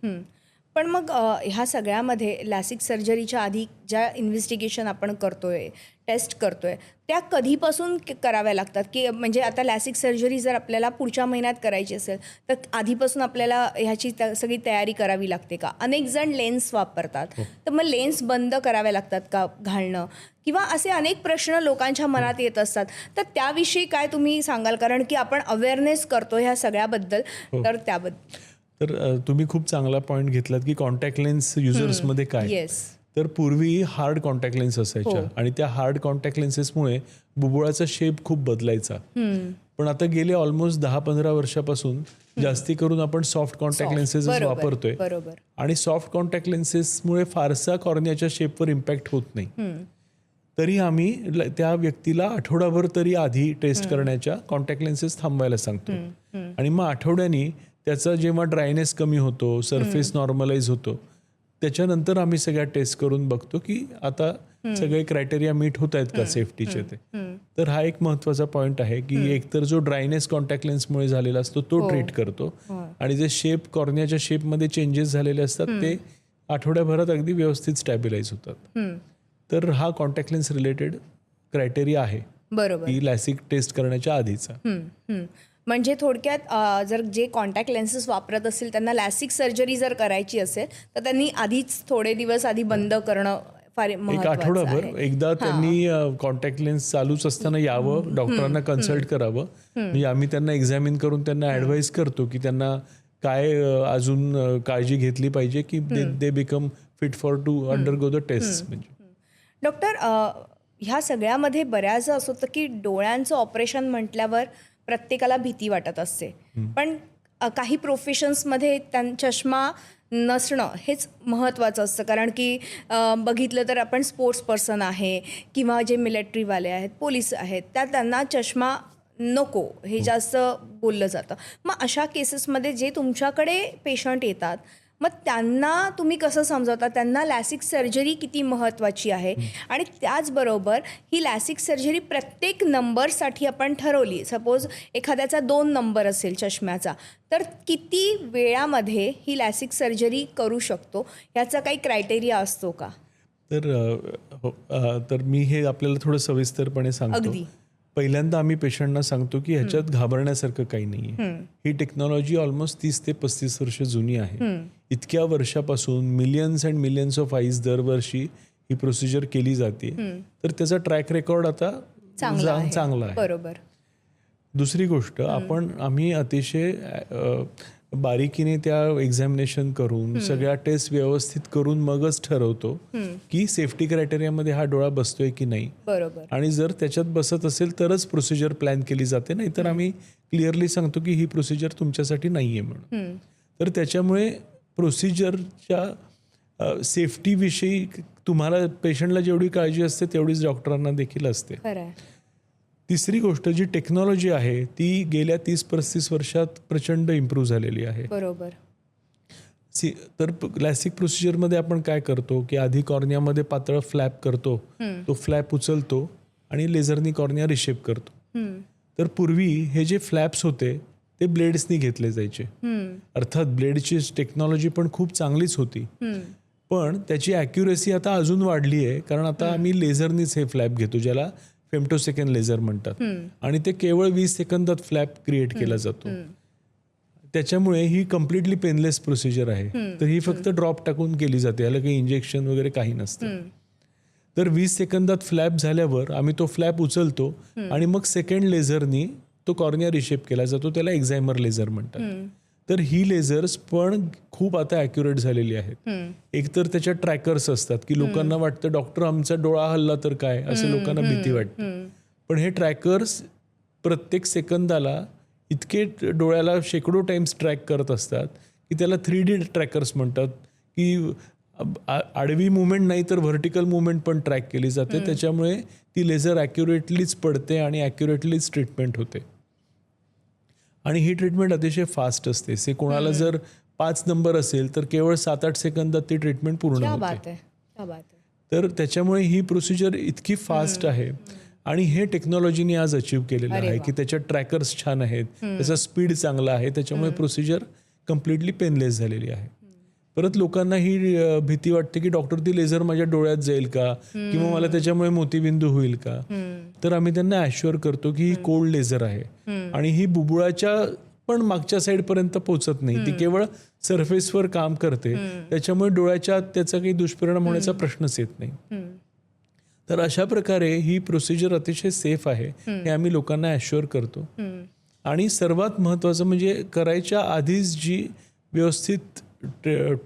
पण मग ह्या सगळ्यामध्ये लॅसिक सर्जरीच्या आधी ज्या इन्व्हेस्टिगेशन आपण करतोय, टेस्ट करतोय, त्या कधीपासून कराव्या लागतात? की म्हणजे आता लॅसिक सर्जरी जर आपल्याला पुढच्या महिन्यात करायची असेल तर आधीपासून आपल्याला ह्याची सगळी तयारी करावी लागते का? अनेक जण लेन्स वापरतात, तर मग लेन्स बंद कराव्या लागतात का घालणं? किंवा असे अनेक प्रश्न लोकांच्या मनात येत असतात. तर त्याविषयी काय तुम्ही सांगाल? कारण की आपण अवेअरनेस करतो ह्या सगळ्याबद्दल, तर त्याबद्दल. तर तुम्ही खूप चांगला पॉईंट घेतलात की कॉन्टॅक्ट लेन्स युजर्समध्ये काय. येस. तर पूर्वी हार्ड कॉन्टॅक्ट लेन्स असायच्या आणि त्या हार्ड कॉन्टॅक्ट लेन्सेसमुळे बुबुळाचा शेप खूप बदलायचा. पण आता गेले ऑलमोस्ट 10-15 वर्षापासून जास्ती करून आपण सॉफ्ट कॉन्टॅक्ट लेन्सेस वापरतोय. बरोबर. आणि सॉफ्ट कॉन्टॅक्ट लेन्सेसमुळे फारसा कॉर्नियाच्या शेपवर इम्पॅक्ट होत नाही. तरी आम्ही त्या व्यक्तीला आठवडाभर तरी आधी टेस्ट करण्याच्या कॉन्टॅक्ट लेन्सेस थांबवायला सांगतो. आणि मग आठवड्यानी त्याचा जेव्हा ड्रायनेस कमी होतो, सरफेस नॉर्मलाइज होतो, त्याच्यानंतर आम्ही सगळ्या टेस्ट करून बघतो की आता सगळे क्रायटेरिया मीट होत आहेत का सेफ्टीचे ते. तर हा एक महत्वाचा पॉईंट आहे की एकतर जो ड्रायनेस कॉन्टॅक्ट लेन्समुळे झालेला असतो तो ट्रीट करतो आणि जे शेप कॉर्नियाच्या शेपमध्ये चेंजेस झालेले असतात ते आठवड्याभरात अगदी व्यवस्थित स्टॅबिलाइज होतात. तर हा कॉन्टॅक्ट लेन्स रिलेटेड क्रायटेरिया आहे बरोबर की लॅसिक टेस्ट करण्याच्या आधीचा. म्हणजे थोडक्यात जर जे कॉन्टॅक्ट लेन्सेस वापरत असेल त्यांना लॅसिक सर्जरी जर करायची असेल तर त्यांनी आधीच थोडे दिवस आधी बंद करणं फार एक महत्त्वाचं आठवडाभर आहे. एकदा त्यांनी कॉन्टॅक्ट लेन्स चालूच असताना यावं, डॉक्टरांना कन्सल्ट करावं. म्हणजे आम्ही त्यांना एक्झामिन करून त्यांना ॲडवाईस करतो की त्यांना काय अजून काळजी घेतली पाहिजे की they become fit for to undergo the test. म्हणजे डॉक्टर, ह्या सगळ्यामध्ये बऱ्याचदा असं होतं की डोळ्यांचं ऑपरेशन म्हटल्यावर प्रत्येकाला भीती वाटत असते. पण काही प्रोफेशन्समध्ये चष्मा नसणं हेच महत्त्वाचं असतं. कारण की बघितलं तर आपण स्पोर्ट्स पर्सन आहे किंवा जे मिलिटरीवाले आहेत, पोलीस आहेत, त्यांना चष्मा नको हे जास्त बोललं जातं. मग अशा केसेसमध्ये जे तुमच्याकडे पेशंट येतात मग त्यांना तुम्ही कसं समजावता? त्यांना लॅसिक सर्जरी किती महत्त्वाची आहे आणि त्याचबरोबर ही लॅसिक सर्जरी प्रत्येक नंबरसाठी आपण ठरवली, सपोज एखाद्याचा 2 नंबर असेल चष्म्याचा, तर किती वेळामध्ये ही लॅसिक सर्जरी करू शकतो याचा काही क्रायटेरिया असतो का? तर मी हे आपल्याला थोडं सविस्तरपणे सांगतो. अगदी. पहिल्यांदा आम्ही पेशंटना सांगतो की ह्याच्यात घाबरण्यासारखं काही नाहीये. ही टेक्नॉलॉजी ऑलमोस्ट 30 ते 35 वर्ष जुनी आहे. इतक्या वर्षापासून millions and millions of eyes दरवर्षी ही प्रोसिजर केली जाते. तर त्याचा ट्रॅक रेकॉर्ड आता चांगला आहे. बरोबर. दुसरी गोष्ट, आम्ही अतिशय बारीकीने त्या एक्झामिनेशन करून सगळ्या टेस्ट व्यवस्थित करून मगच ठरवतो की सेफ्टी क्रायटेरियामध्ये हा डोळा बसतोय की नाही. बरोबर. आणि जर त्याच्यात बसत असेल तरच प्रोसिजर प्लॅन केली जाते, नाहीतर आम्ही क्लिअरली सांगतो की ही प्रोसिजर तुमच्यासाठी नाहीये म्हणून. तर त्याच्यामुळे प्रोसिजरच्या सेफ्टीविषयी तुम्हाला पेशंटला जेवढी काळजी असते तेवढीच डॉक्टरांना देखील असते. खरं आहे. तिसरी गोष्ट जी टेक्नॉलॉजी आहे ती गेल्या 30-35 वर्षात प्रचंड इम्प्रूव्ह झालेली आहे. बरोबर. तर लॅसिक प्रोसिजरमध्ये आपण काय करतो की आधी कॉर्नियामध्ये पातळ फ्लॅप करतो, तो फ्लॅप उचलतो आणि लेझरनी कॉर्निया रिशेप करतो. तर पूर्वी हे जे फ्लॅप्स होते ते ब्लेड्सनी घेतले जायचे. अर्थात ब्लेडची टेक्नॉलॉजी पण खूप चांगलीच होती, पण त्याची ॲक्युरेसी आता अजून वाढली आहे, कारण आता आम्ही लेझरनीच हे फ्लॅप घेतो ज्याला फेम्टोसेकंड लेझर म्हणतात, आणि ते केवळ 20 सेकंदात फ्लॅप क्रिएट केला जातो. त्याच्यामुळे ही कम्प्लिटली पेनलेस प्रोसिजर आहे. तर ही फक्त ड्रॉप टाकून केली जाते, याला काही इंजेक्शन वगैरे काही नसतं. तर 20 सेकंदात फ्लॅप झाल्यावर आम्ही तो फ्लॅप उचलतो आणि मग सेकंड लेझरनी तो कॉर्निया रिशेप केला जातो, त्याला एक्झायमर लेझर म्हणतात. तर ही लेझर्स पण खूप आता ॲक्युरेट झालेली आहेत. एकतर त्याच्यात ट्रॅकर्स असतात की लोकांना वाटतं डॉक्टर आमचा डोळा हल्ला तर काय, असे लोकांना भीती वाटते. पण हे ट्रॅकर्स प्रत्येक सेकंदाला इतके डोळ्याला शेकडो टाइम्स ट्रॅक करत असतात की त्याला 3D ट्रॅकर्स म्हणतात, की आडवी मुवमेंट नाही तर व्हर्टिकल मुवमेंट पण ट्रॅक केली जाते. त्याच्यामुळे ती लेझर ॲक्युरेटलीच पडते आणि ॲक्युरेटलीच ट्रीटमेंट होते. आणि ही ट्रीटमेंट अतिशय फास्ट असते. कोणाला जर 5 नंबर असेल तर केवळ 7-8 सेकंदात ती ट्रीटमेंट पूर्ण होते. तर त्याच्यामुळे ही प्रोसिजर इतकी फास्ट आहे आणि हे टेक्नॉलॉजीने आज अचीव्ह केलेलं आहे की त्याच्यात ट्रॅकर्स छान आहेत, त्याचा स्पीड चांगला आहे, त्याच्यामुळे प्रोसिजर कम्प्लिटली पेनलेस झालेली आहे. परत लोकांना ही भीती वाटते की डॉक्टर ती लेझर माझ्या डोळ्यात जाईल का, किंवा मला त्याच्यामुळे मोतीबिंदू होईल का. तर आम्ही त्यांना ॲश्युअर करतो की ही कोल्ड लेझर आहे आणि ही बुबुळाच्या पण मागच्या साईडपर्यंत पोहोचत नाही, ती केवळ सरफेसवर काम करते. त्याच्यामुळे डोळ्याच्या त्याचा काही दुष्परिणाम होण्याचा प्रश्नच येत नाही. तर अशा प्रकारे ही प्रोसिजर अतिशय सेफ आहे हे आम्ही लोकांना ॲश्युअर करतो. आणि सर्वात महत्त्वाचं म्हणजे करायच्या आधीच जी व्यवस्थित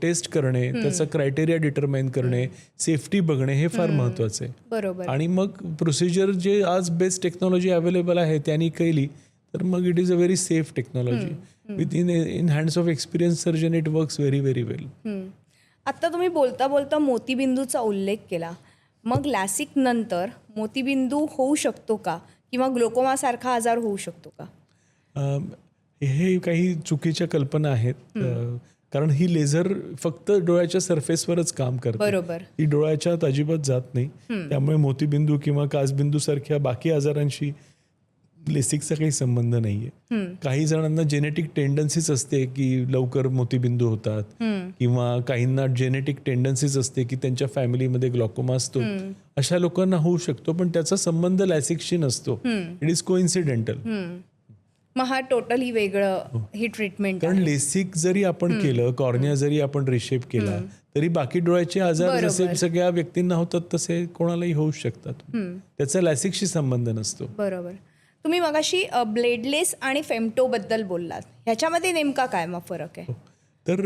टेस्ट करणे, त्याचा क्रायटेरिया डिटरमाइन करणे, सेफ्टी बघणे हे फार महत्त्वाचं आहे. बरोबर. आणि मग प्रोसिजर जे आज बेस्ट टेक्नॉलॉजी अवेलेबल आहे त्यांनी केली तर मग it is a very safe technology. With in hands of experience surgeon it works very very well. आत्ता तुम्ही बोलता बोलता मोतीबिंदूचा उल्लेख केला. मग लॅसिक नंतर मोतीबिंदू होऊ शकतो का, किंवा ग्लोकोमासारखा आजार होऊ शकतो का? हे काही चुकीच्या कल्पना आहेत. कारण ही लेझर फक्त डोळ्याच्या सरफेसवरच काम करते. बरोबर. ही डोळ्याच्या आत अजिबात जात नाही. त्यामुळे मोतीबिंदू किंवा काचबिंदू सारख्या बाकी आजारांशी लेसिकचा काही संबंध नाहीये. काही जणांना जेनेटिक टेंडन्सीच असते की लवकर मोतीबिंदू होतात, किंवा काहींना जेनेटिक टेंडन्सीज असते की त्यांच्या फॅमिलीमध्ये ग्लॉकोमा असतो. अशा लोकांना होऊ शकतो, पण त्याचा संबंध लॅसिकशी नसतो. It is coincidental. मग हा टोटली वेगळं ही ट्रीटमेंट. कारण लेसिक जरी आपण केलं, कॉर्निया जरी आपण रिशेप केला, तरी बाकी डोळ्याचे आजार जसे सगळ्या व्यक्तींना होतात तसे कोणालाही होऊ शकतात. त्याचा लॅसिकशी संबंध नसतो. बरोबर. तुम्ही मगाशी ब्लेडलेस आणि फेम्टो बद्दल बोललात, ह्याच्यामध्ये नेमका काय मग फरक आहे? तर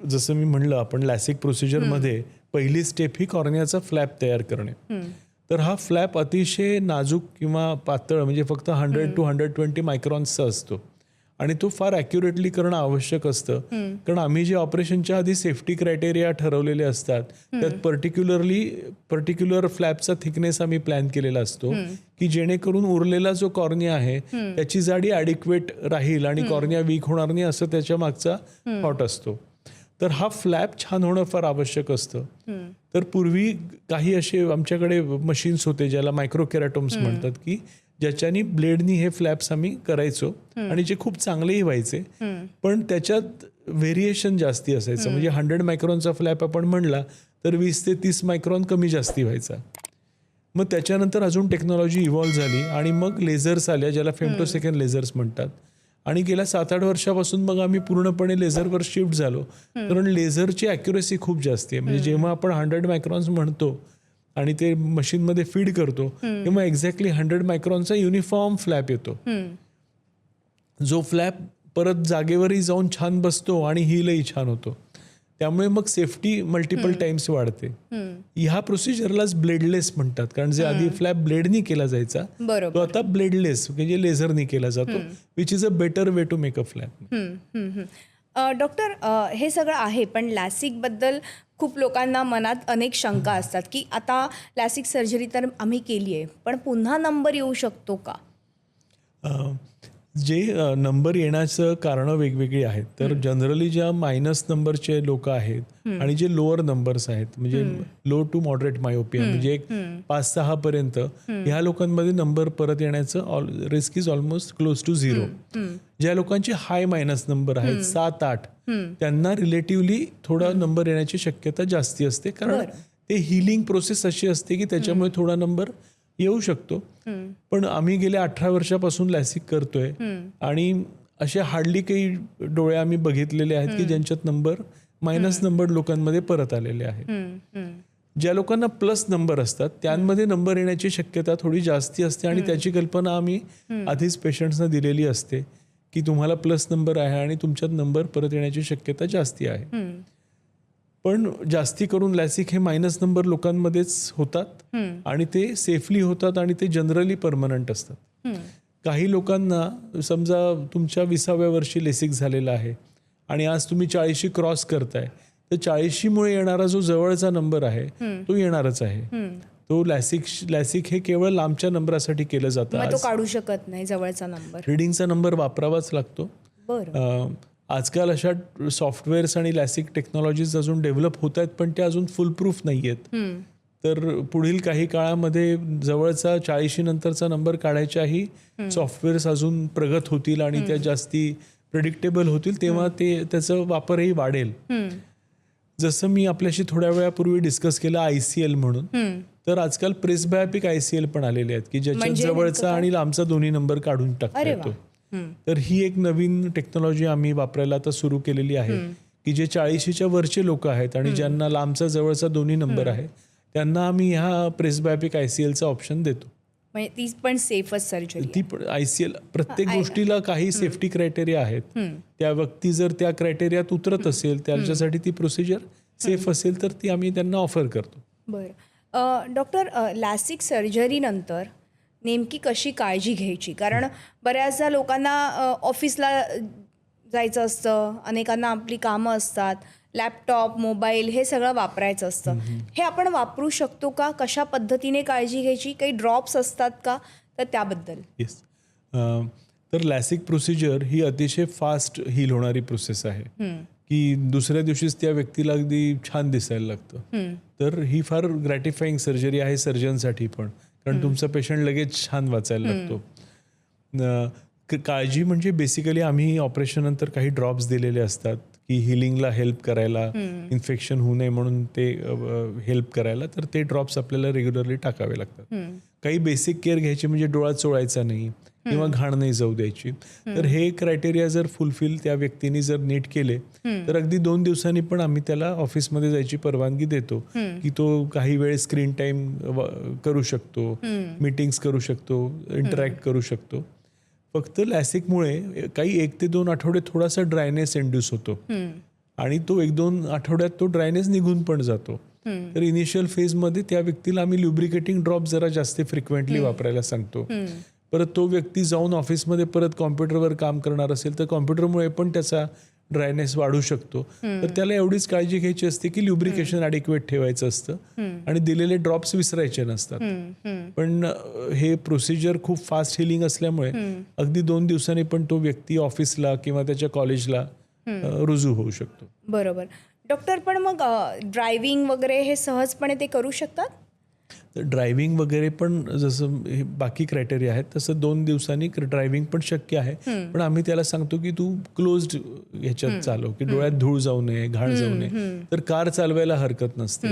जसं मी म्हणलं, आपण लॅसिक प्रोसिजरमध्ये पहिली स्टेप ही कॉर्नियाचा फ्लॅप तयार करणे. तर हा फ्लॅप अतिशय नाजूक किंवा पातळ, म्हणजे फक्त 100 to 120 मायक्रॉन्सचा असतो आणि तो फार ॲक्युरेटली करणं आवश्यक असतं. कारण आम्ही जे ऑपरेशनच्या आधी सेफ्टी क्रायटेरिया ठरवलेले असतात त्यात पर्टिक्युलर फ्लॅपचा थिकनेस आम्ही प्लॅन केलेला असतो की जेणेकरून उरलेला जो कॉर्निया आहे त्याची जाडी ॲडिक्वेट राहील आणि कॉर्निया वीक होणार नाही, असं त्याच्या मागचा थॉट असतो. तर हा फ्लॅप छान होणं फार आवश्यक असतं. तर पूर्वी काही असे आमच्याकडे मशीन्स होते ज्याला मायक्रोकेराटोम्स म्हणतात, की ज्याच्यानी ब्लेडनी हे फ्लॅप्स आम्ही करायचो आणि जे खूप चांगलेही व्हायचे, पण त्याच्यात व्हेरिएशन जास्ती असायचं. म्हणजे 100 मायक्रॉनचा फ्लॅप आपण म्हणला तर 20 ते 30 मायक्रॉन कमी जास्ती व्हायचा. मग त्याच्यानंतर अजून टेक्नॉलॉजी इव्हॉल्व्ह झाली आणि मग लेझर्स आल्या ज्याला फेम्टोसेकंड लेझर्स म्हणतात. आणि गेल्या 7-8 वर्षापासून मग आम्ही पूर्णपणे लेझरवर शिफ्ट झालो, कारण लेझरची ॲक्युरेसी खूप जास्त आहे. म्हणजे जेव्हा आपण 100 मायक्रॉन्स म्हणतो आणि ते मशीनमध्ये फीड करतो तेव्हा एक्झॅक्टली 100 मायक्रॉनचा युनिफॉर्म फ्लॅप येतो, जो फ्लॅप परत जागेवरही जाऊन छान बसतो आणि हीलही छान होतो. त्यामुळे मग सेफ्टी मल्टिपल टाइम्स वाढते. ह्या प्रोसिजरलाच ब्लेडलेस म्हणतात, कारण जे आधी फ्लॅप ब्लेडनी केला जायचा तो आता ब्लेडलेस म्हणजे लेझरनी केला जातो, which is a better way to make a flap. Doctor, हे सगळं आहे, पण लॅसिकबद्दल खूप लोकांना मनात अनेक शंका असतात की आता लॅसिक सर्जरी तर आम्ही केली आहे, पण पुन्हा नंबर येऊ शकतो का? जे नंबर येण्याचं कारणं वेगवेगळी आहेत. तर जनरली ज्या मायनस नंबरचे लोक आहेत आणि जे लोअर नंबर्स आहेत, म्हणजे लो टू मॉडरेट मायोपिया, म्हणजे एक 5-6 पर्यंत ह्या लोकांमध्ये नंबर परत येण्याचं risk is almost close to 0. ज्या लोकांचे हाय मायनस नंबर आहेत 7-8, त्यांना रिलेटिव्हली थोडा नंबर येण्याची शक्यता जास्ती असते, कारण ते हिलिंग प्रोसेस अशी असते की त्याच्यामुळे थोडा नंबर येऊ शकतो. पण आम्ही गेल्या 18 वर्षापासून लॅसिक करतोय आणि असे हार्डली काही डोळे आम्ही बघितलेले आहेत की ज्यांच्यात नंबर मायनस नंबर लोकांमध्ये परत आलेले आहेत. ज्या लोकांना प्लस नंबर असतात त्यांमध्ये नंबर येण्याची शक्यता थोडी जास्ती असते आणि त्याची कल्पना आम्ही आधीच पेशंट्सना दिलेली असते की तुम्हाला प्लस नंबर आहे आणि तुमच्यात नंबर परत येण्याची शक्यता जास्ती आहे. पण जास्ती करून लॅसिक हे मायनस नंबर लोकांमध्येच होतात आणि ते सेफली होतात आणि ते जनरली परमनंट असतात. काही लोकांना, समजा तुमच्या 20व्या वर्षी लेसिक झालेला आहे आणि आज तुम्ही 40 क्रॉस करताय, तर 40मुळे येणारा जो जवळचा नंबर आहे तो येणारच आहे. तो लॅसिक हे केवळ लांबच्या नंबरासाठी केलं जातं. तो काढू शकत नाही जवळचा नंबर, रिडिंगचा नंबर वापरावाच लागतो. आजकाल अशा सॉफ्टवेअर्स आणि लॅसिक टेक्नॉलॉजीज अजून डेव्हलप होत आहेत, पण त्या अजून फुल प्रूफ नाही आहेत. तर पुढील काही काळामध्ये जवळचा 40 नंतरचा नंबर काढायच्याही सॉफ्टवेअर्स अजून प्रगत होतील आणि त्या जास्ती प्रेडिक्टेबल होतील, तेव्हा त्याचा वापरही वाढेल. जसं मी आपल्याशी थोड्या वेळापूर्वी डिस्कस केलं ICL म्हणून, तर आजकाल प्रेस्बायोपिक ICL पण आलेले आहेत की ज्याच्यात जवळचा आणि लांबचा दोन्ही नंबर काढून टाकता येतो. तर ही एक नवीन टेक्नॉलॉजी आम्ही वापरायला आता सुरू केलेली आहे की जे 40च्या वरचे लोक आहेत आणि ज्यांना लांबचा जवळचा दोन्ही नंबर आहे, त्यांना आम्ही ह्या प्रेस्बायोपिक ICLचा ऑप्शन देतो. म्हणजे ती पण सेफच सर्जरी. ती ICL प्रत्येक गोष्टीला काही सेफ्टी क्रायटेरिया आहेत. त्या व्यक्ती जर त्या क्रायटेरियात उतरत असेल, त्याच्यासाठी ती प्रोसिजर सेफ असेल तर ती आम्ही त्यांना ऑफर करतो. बरं डॉक्टर, लॅसिक सर्जरी नंतर नेमकी कशी काळजी घ्यायची? कारण बऱ्याचदा लोकांना ऑफिसला जायचं असतं, अनेकांना आपली कामं असतात, लॅपटॉप, मोबाईल हे सगळं वापरायचं असतं. हे आपण वापरू शकतो का? कशा पद्धतीने काळजी घ्यायची? काही ड्रॉप्स असतात का? तर त्याबद्दल. येस. तर लॅसिक प्रोसिजर ही अतिशय फास्ट हील होणारी प्रोसेस आहे की दुसऱ्या दिवशीच त्या व्यक्तीला अगदी छान दिसायला लागतं. तर ही फार ग्रॅटिफाईंग सर्जरी आहे सर्जनसाठी पण, कारण तुमचा पेशंट लगेच छान वाचायला लागतो. काळजी म्हणजे बेसिकली आम्ही ऑपरेशन नंतर काही ड्रॉप्स दिलेले असतात की हिलिंगला हेल्प करायला, इन्फेक्शन होऊ नये म्हणून ते हेल्प करायला, तर ते ड्रॉप्स आपल्याला रेग्युलरली टाकावे लागतात. काही बेसिक केअर घ्यायची, म्हणजे डोळा चोळायचा नाही किंवा घाण नाही जाऊ द्यायची. तर हे क्रायटेरिया जर फुलफिल त्या व्यक्तीने जर नीट केले तर अगदी 2 दिवसांनी पण आम्ही त्याला ऑफिसमध्ये जायची परवानगी देतो की तो काही वेळ स्क्रीन टाईम करू शकतो, मीटिंग्स करू शकतो, इंटरॅक्ट करू शकतो. फक्त लॅसिकमुळे काही 1 ते 2 आठवडे थोडासा ड्रायनेस इंड्यूस होतो आणि तो 1-2 आठवड्यात तो ड्रायनेस निघून पण जातो. तर इनिशियल फेजमध्ये त्या व्यक्तीला आम्ही ल्युब्रिकेटिंग ड्रॉप जरा जास्त फ्रिक्वेंटली वापरायला सांगतो. परत तो व्यक्ती जाऊन ऑफिसमध्ये परत कॉम्प्युटरवर काम करणार असेल तर कॉम्प्युटरमुळे पण त्याचा ड्रायनेस वाढू शकतो. तर त्याला एवढीच काळजी घ्यायची असते की ल्युब्रिकेशन ॲडिक्वेट ठेवायचं असतं आणि दिलेले ड्रॉप्स विसरायचे नसतात. पण हे प्रोसिजर खूप फास्ट हिलिंग असल्यामुळे अगदी 2 दिवसांनी पण तो व्यक्ती ऑफिसला किंवा त्याच्या कॉलेजला रुजू होऊ शकतो. बरोबर डॉक्टर, पण मग ड्रायव्हिंग वगैरे हे सहजपणे ते करू शकतात? तर ड्रायव्हिंग वगैरे पण जसं हे बाकी क्रायटेरिया आहेत तसं 2 दिवसांनी ड्रायव्हिंग पण शक्य आहे. पण आम्ही त्याला सांगतो की तू क्लोज्ड ह्याच्यात चालव, की डोळ्यात धूळ जाऊ नये, घाण जाऊ नये. तर कार चालवायला हरकत नसते.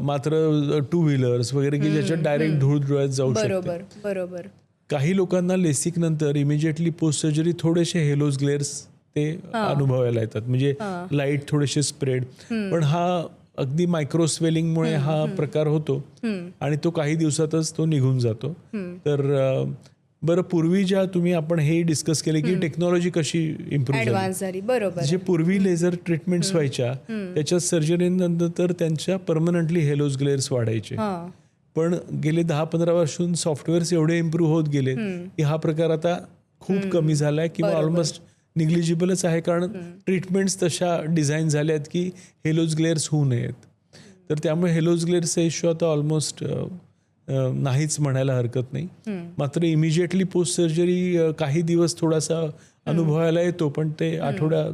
मात्र 2 व्हीलर्स वगैरे की ज्याच्यात डायरेक्ट धूळ डोळ्यात जाऊ शकते. बरोबर. काही लोकांना लेसिक नंतर इमिजिएटली पोस्ट सर्जरी थोडेसे हेलोज ग्लेअर्स ते अनुभवायला येतात, म्हणजे लाईट थोडेसे स्प्रेड. पण हा अगदी मायक्रो स्वेलिंगमुळे हा प्रकार होतो आणि तो काही दिवसातच तो निघून जातो. तर बरं, पूर्वी ज्या आपण हे डिस्कस केले की टेक्नॉलॉजी कशी इम्प्रूव्ह झाली, बरोबर, जे पूर्वी लेझर ट्रीटमेंट्स व्हायच्या त्याच्या सर्जरीनंतर तर त्यांच्या परमनंटली हेलोज ग्लेअर्स वाढायचे. पण गेले 10-15 वर्षून सॉफ्टवेअर्स एवढे इम्प्रूव्ह होत गेले की हा प्रकार आता खूप कमी झालाय किंवा ऑलमोस्ट निग्लिजिबलच आहे, कारण ट्रीटमेंट्स तशा डिझाईन झाल्या आहेत की हेलोज ग्लेअर्स होऊ नयेत. तर त्यामुळे हेलोज ग्लेअर्सचा इश्यू आता ऑलमोस्ट नाहीच म्हणायला हरकत नाही. मात्र इमिजिएटली पोस्ट सर्जरी काही दिवस थोडासा अनुभवायला येतो, पण ते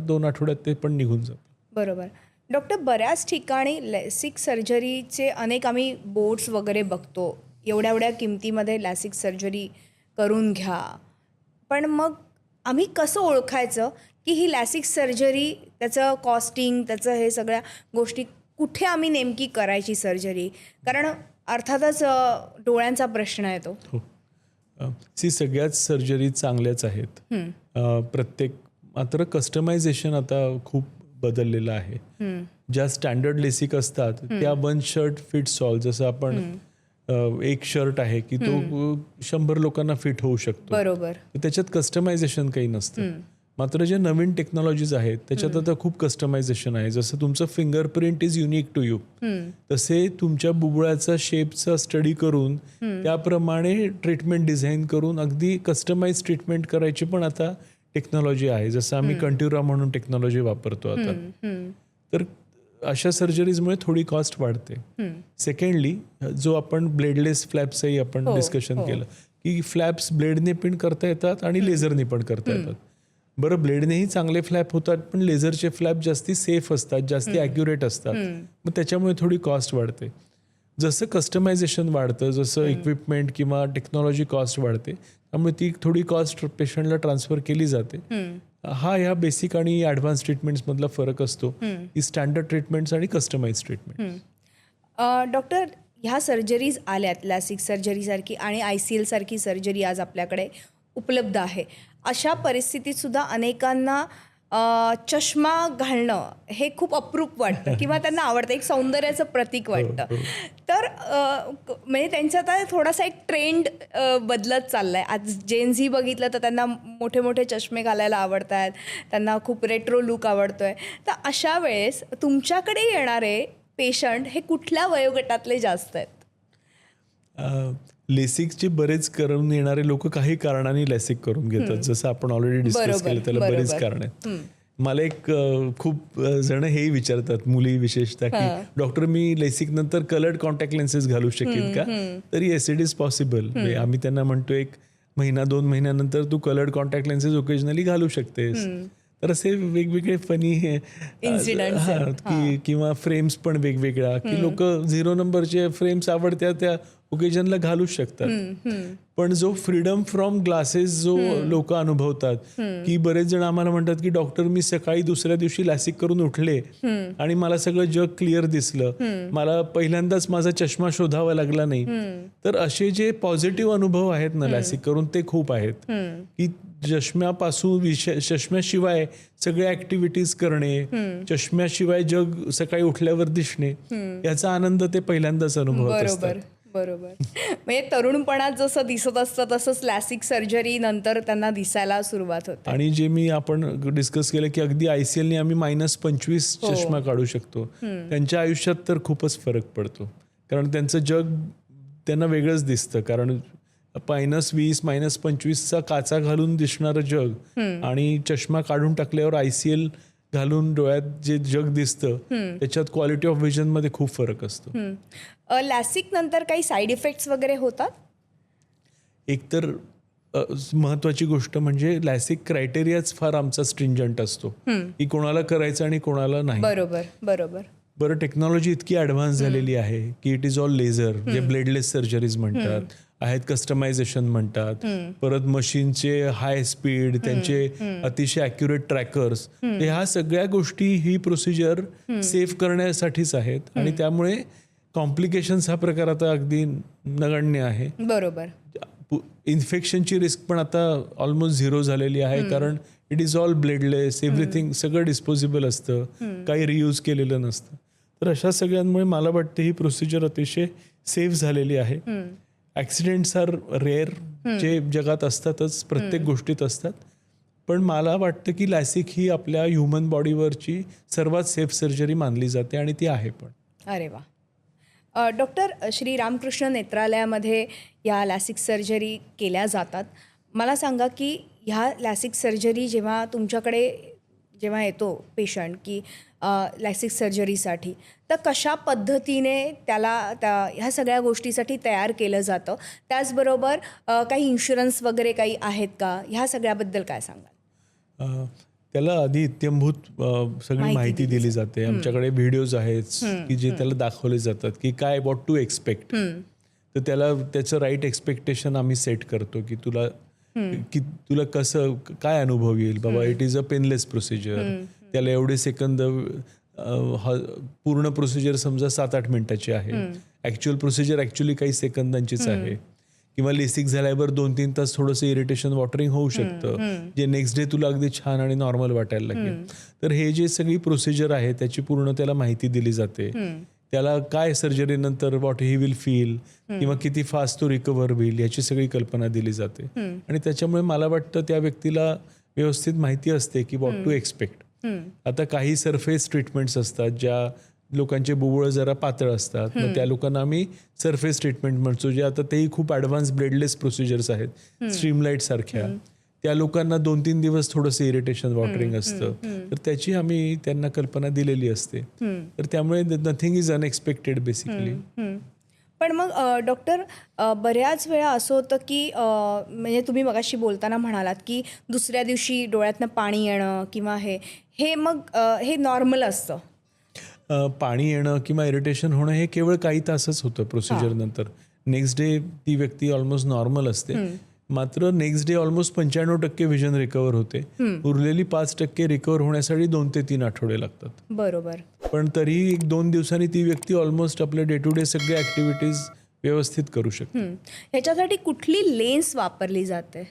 2 आठवड्यात ते पण निघून जातं. बरोबर. डॉक्टर, बऱ्याच ठिकाणी लॅसिक सर्जरीचे अनेक आम्ही बोर्ड्स वगैरे बघतो, एवढ्या किमतीमध्ये लॅसिक सर्जरी करून घ्या. पण मग आम्ही कसं ओळखायचं की ही लॅसिक सर्जरी, त्याचं कॉस्टिंग, त्याचं हे सगळ्या गोष्टी कुठे आम्ही नेमकी करायची सर्जरी? कारण अर्थातच डोळ्यांचा प्रश्न येतो. हो. सगळ्याच सर्जरी चांगल्याच आहेत. प्रत्येक, मात्र कस्टमायझेशन आता खूप बदललेलं आहे. ज्या स्टँडर्ड लेसिक असतात त्या 1 शर्ट फिट्स ऑल, जसं आपण एक शर्ट आहे की तो 100 लोकांना फिट होऊ शकतो. बरोबर. त्याच्यात कस्टमायझेशन काही नसतं. मात्र जे नवीन टेक्नॉलॉजीज आहेत त्याच्यात आता खूप कस्टमायझेशन आहे. जसं तुमचं fingerprint is unique to you, तसे तुमच्या बुबुळाचा शेपचा स्टडी करून त्याप्रमाणे ट्रीटमेंट डिझाईन करून अगदी कस्टमाइज ट्रीटमेंट करायची पण आता टेक्नॉलॉजी आहे. जसं आम्ही कंट्युरा म्हणून टेक्नॉलॉजी वापरतो आता. तर अशा सर्जरीजमुळे थोडी कॉस्ट वाढते. सेकंडली, जो आपण ब्लेडलेस फ्लॅप्सही आपण डिस्कशन केलं की फ्लॅप्स ब्लेडने पण करता येतात आणि लेझरने पण करता येतात. बरं, ब्लेडनेही चांगले फ्लॅप होतात, पण लेझरचे फ्लॅप जास्ती सेफ असतात, जास्ती ॲक्युरेट असतात. मग त्याच्यामुळे थोडी कॉस्ट वाढते. जसं कस्टमायझेशन वाढतं, जसं इक्विपमेंट किंवा टेक्नॉलॉजी कॉस्ट वाढते, त्यामुळे ती थोडी कॉस्ट पेशंटला ट्रान्सफर केली जाते. ह्या बेसिक आणि ॲडव्हान्स ट्रीटमेंट्समधला फरक असतो की स्टँडर्ड ट्रीटमेंट्स आणि कस्टमाइज ट्रीटमेंट. डॉक्टर, ह्या सर्जरीज आल्यात, लॅसिक सर्जरीसारखी आणि ICL सारखी सर्जरी आज आपल्याकडे उपलब्ध आहे. अशा परिस्थितीत सुद्धा अनेकांना चष्मा घालणं हे खूप अप्रूप वाटतं किंवा त्यांना आवडतं, एक सौंदर्याचं प्रतीक वाटतं. तर म्हणजे त्यांचा आता थोडासा एक ट्रेंड बदलत चालला आहे. आज जेन झी बघितलं तर त्यांना मोठे मोठे चष्मे घालायला आवडत आहेत, त्यांना खूप रेट्रो लुक आवडतो आहे. तर अशा वेळेस तुमच्याकडे येणारे पेशंट हे कुठल्या वयोगटातले जास्त आहेत? लेसिकचे बरेच करून येणारे लोक काही कारणाने लेसिक करून घेतात, जसं आपण ऑलरेडी डिस्कस केलं. त्याला बरेच कारण आहेत. मला एक खूप जण हेही विचारतात, मुली विशेषतः, की डॉक्टर मी लेसिक नंतर कलर्ड कॉन्टॅक्ट लेन्सेस घालू शकेन का? तर येस, इट इज पॉसिबल. आम्ही त्यांना म्हणतो 1 महिना 2 महिन्यानंतर तू कलर्ड कॉन्टॅक्ट लेन्सेस ओकेजनली घालू शकतेस. तर असे वेगवेगळे फनी किंवा फ्रेम्स पण वेगवेगळ्या, की लोक 0 नंबरचे फ्रेम्स आवडत्या त्या ओकेजनला घालू शकतात. पण जो फ्रीडम फ्रॉम ग्लासेस जो लोक अनुभवतात, की बरेच जण आम्हाला म्हणतात की डॉक्टर मी सकाळी दुसऱ्या दिवशी लॅसिक करून उठले आणि मला सगळं जग क्लिअर दिसलं, मला पहिल्यांदाच माझा चष्मा शोधावा लागला नाही. तर असे जे पॉझिटिव्ह अनुभव आहेत ना लॅसिक करून, ते खूप आहेत. की चष्म्यापासून, चष्म्याशिवाय सगळ्या ऍक्टिव्हिटीज करणे, चष्म्याशिवाय जग सकाळी उठल्यावर दिसणे, याचा आनंद ते पहिल्यांदाच अनुभवत असतात. बरोबर. म्हणजे तरुणपणात जसं दिसत असतं तसंच लॅसिक सर्जरी नंतर त्यांना दिसायला सुरुवात होते. आणि जे मी आपण डिस्कस केलं की अगदी ICLने आम्ही -25 चष्मा काढू शकतो, त्यांच्या आयुष्यात तर खूपच फरक पडतो. कारण त्यांचं जग त्यांना वेगळंच दिसतं. कारण -20 -25चा काचा घालून दिसणारं जग आणि चष्मा काढून टाकल्यावर ICL घालून डोळ्यात जे जग दिसतं त्याच्यात क्वालिटी ऑफ व्हिजन मध्ये खूप फरक असतो. लॅसिक नंतर काही साईड इफेक्ट्स वगैरे होतात? एकतर महत्वाची गोष्ट म्हणजे लॅसिक क्रायटेरियाच फार आमचा स्ट्रिंजंट असतो की कोणाला करायचं आणि कोणाला नाही. बरं, टेक्नॉलॉजी इतकी ॲडव्हान्स झालेली आहे की इट इज ऑल लेझर, जे ब्लेडलेस सर्जरीज म्हणतात आहेत, कस्टमायझेशन म्हणतात, परत मशीनचे हाय स्पीड, त्यांचे अतिशय ॲक्युरेट ट्रॅकर्स, ह्या सगळ्या गोष्टी ही प्रोसिजर सेफ करण्यासाठीच आहेत. आणि त्यामुळे कॉम्प्लिकेशन्स हा प्रकार आता अगदी नगण्य आहे. बरोबर. इन्फेक्शनची रिस्क पण आता ऑलमोस्ट 0 झालेली आहे, कारण it is all bladeless, everything सगळं डिस्पोजेबल असतं, काही रियूज केलेलं नसतं. तर अशा सगळ्यांमुळे मला वाटतं ही प्रोसिजर अतिशय सेफ झालेली आहे. ॲक्सिडेंट्स आर रेअर, जे जगात असतातच, प्रत्येक गोष्टीत असतात. पण मला वाटतं की लॅसिक ही आपल्या ह्युमन बॉडीवरची सर्वात सेफ सर्जरी मानली जाते आणि ती आहे पण. अरे वा. डॉक्टर, श्री रामकृष्ण नेत्रालयामध्ये या लॅसिक सर्जरी केल्या जातात. मला सांगा की ह्या लॅसिक सर्जरी जेव्हा तुमच्याकडे जेव्हा येतो पेशंट की लॅसिक सर्जरीसाठी, तर कशा पद्धतीने त्याला ह्या सगळ्या गोष्टीसाठी तयार केलं जातं, त्याचबरोबर काही इन्शुरन्स वगैरे काही आहेत का, ह्या सगळ्याबद्दल काय सांगाल? त्याला आधी इत्यंभूत सगळी माहिती दिली जाते. आमच्याकडे व्हिडिओज आहेत की जे त्याला दाखवले जातात की काय व्हॉट टू एक्सपेक्ट. तर त्याला त्याचं राईट एक्सपेक्टेशन आम्ही सेट करतो की तुला कसं काय अनुभव येईल बाबा. It is a painless procedure. त्याला एवढे सेकंद पूर्ण प्रोसिजर समजा 7-8 मिनिटाची आहे. ॲक्च्युअल प्रोसिजर ॲक्च्युअली काही सेकंदांचीच आहे. किंवा लेसिक झाल्यावर 2-3 तास थोडंसं इरिटेशन वॉटरिंग होऊ शकतं, जे नेक्स्ट डे तुला अगदी छान आणि नॉर्मल वाटायला लागेल. तर हे जे सगळी प्रोसिजर आहे त्याची पूर्ण त्याला माहिती दिली जाते. त्याला काय सर्जरीनंतर व्हॉट ही विल फील किंवा किती फास्ट तो रिकव्हर होईल याची सगळी कल्पना दिली जाते. आणि त्याच्यामुळे मला वाटतं त्या व्यक्तीला व्यवस्थित माहिती असते की व्हॉट टू एक्सपेक्ट. आता काही सरफेस ट्रीटमेंट्स असतात ज्या लोकांचे बुबुळं जरा पातळ असतात, मग त्या लोकांना आम्ही सरफेस ट्रीटमेंट म्हणतो, जे आता तेही खूप ॲडव्हान्स ब्लेडलेस प्रोसिजर्स आहेत, स्ट्रीमलाईट सारख्या. त्या लोकांना 2-3 दिवस थोडंसं इरिटेशन वॉटरिंग असतं, तर त्याची आम्ही त्यांना कल्पना दिलेली असते. तर त्यामुळे नथिंग इज अनएक्सपेक्टेड बेसिकली. पण मग डॉक्टर, बऱ्याच वेळा असं होतं की म्हणजे तुम्ही मगाशी बोलताना म्हणालात की दुसऱ्या दिवशी डोळ्यातनं पाणी येणं किंवा हे मग हे नॉर्मल असतं. पाणी येणं किंवा इरिटेशन होणं हे केवळ काही तासच होतं प्रोसिजर नंतर. नेक्स्ट डे ती व्यक्ती ऑलमोस्ट नॉर्मल असते. मात्र next day almost 95% vision recover होते. उरलेली 5% रिकवर होण्यासाठी 2 ते 3 आठवडे लागतात. बरोबर. पण तरीही 1-2 दिवसांनी ती व्यक्ती ऑलमोस्ट आपल्या डे टू डे सगळ्या ॲक्टिव्हिटीज व्यवस्थित करू शकते. ह्याच्यासाठी कुठली लेन्स वापरली जाते?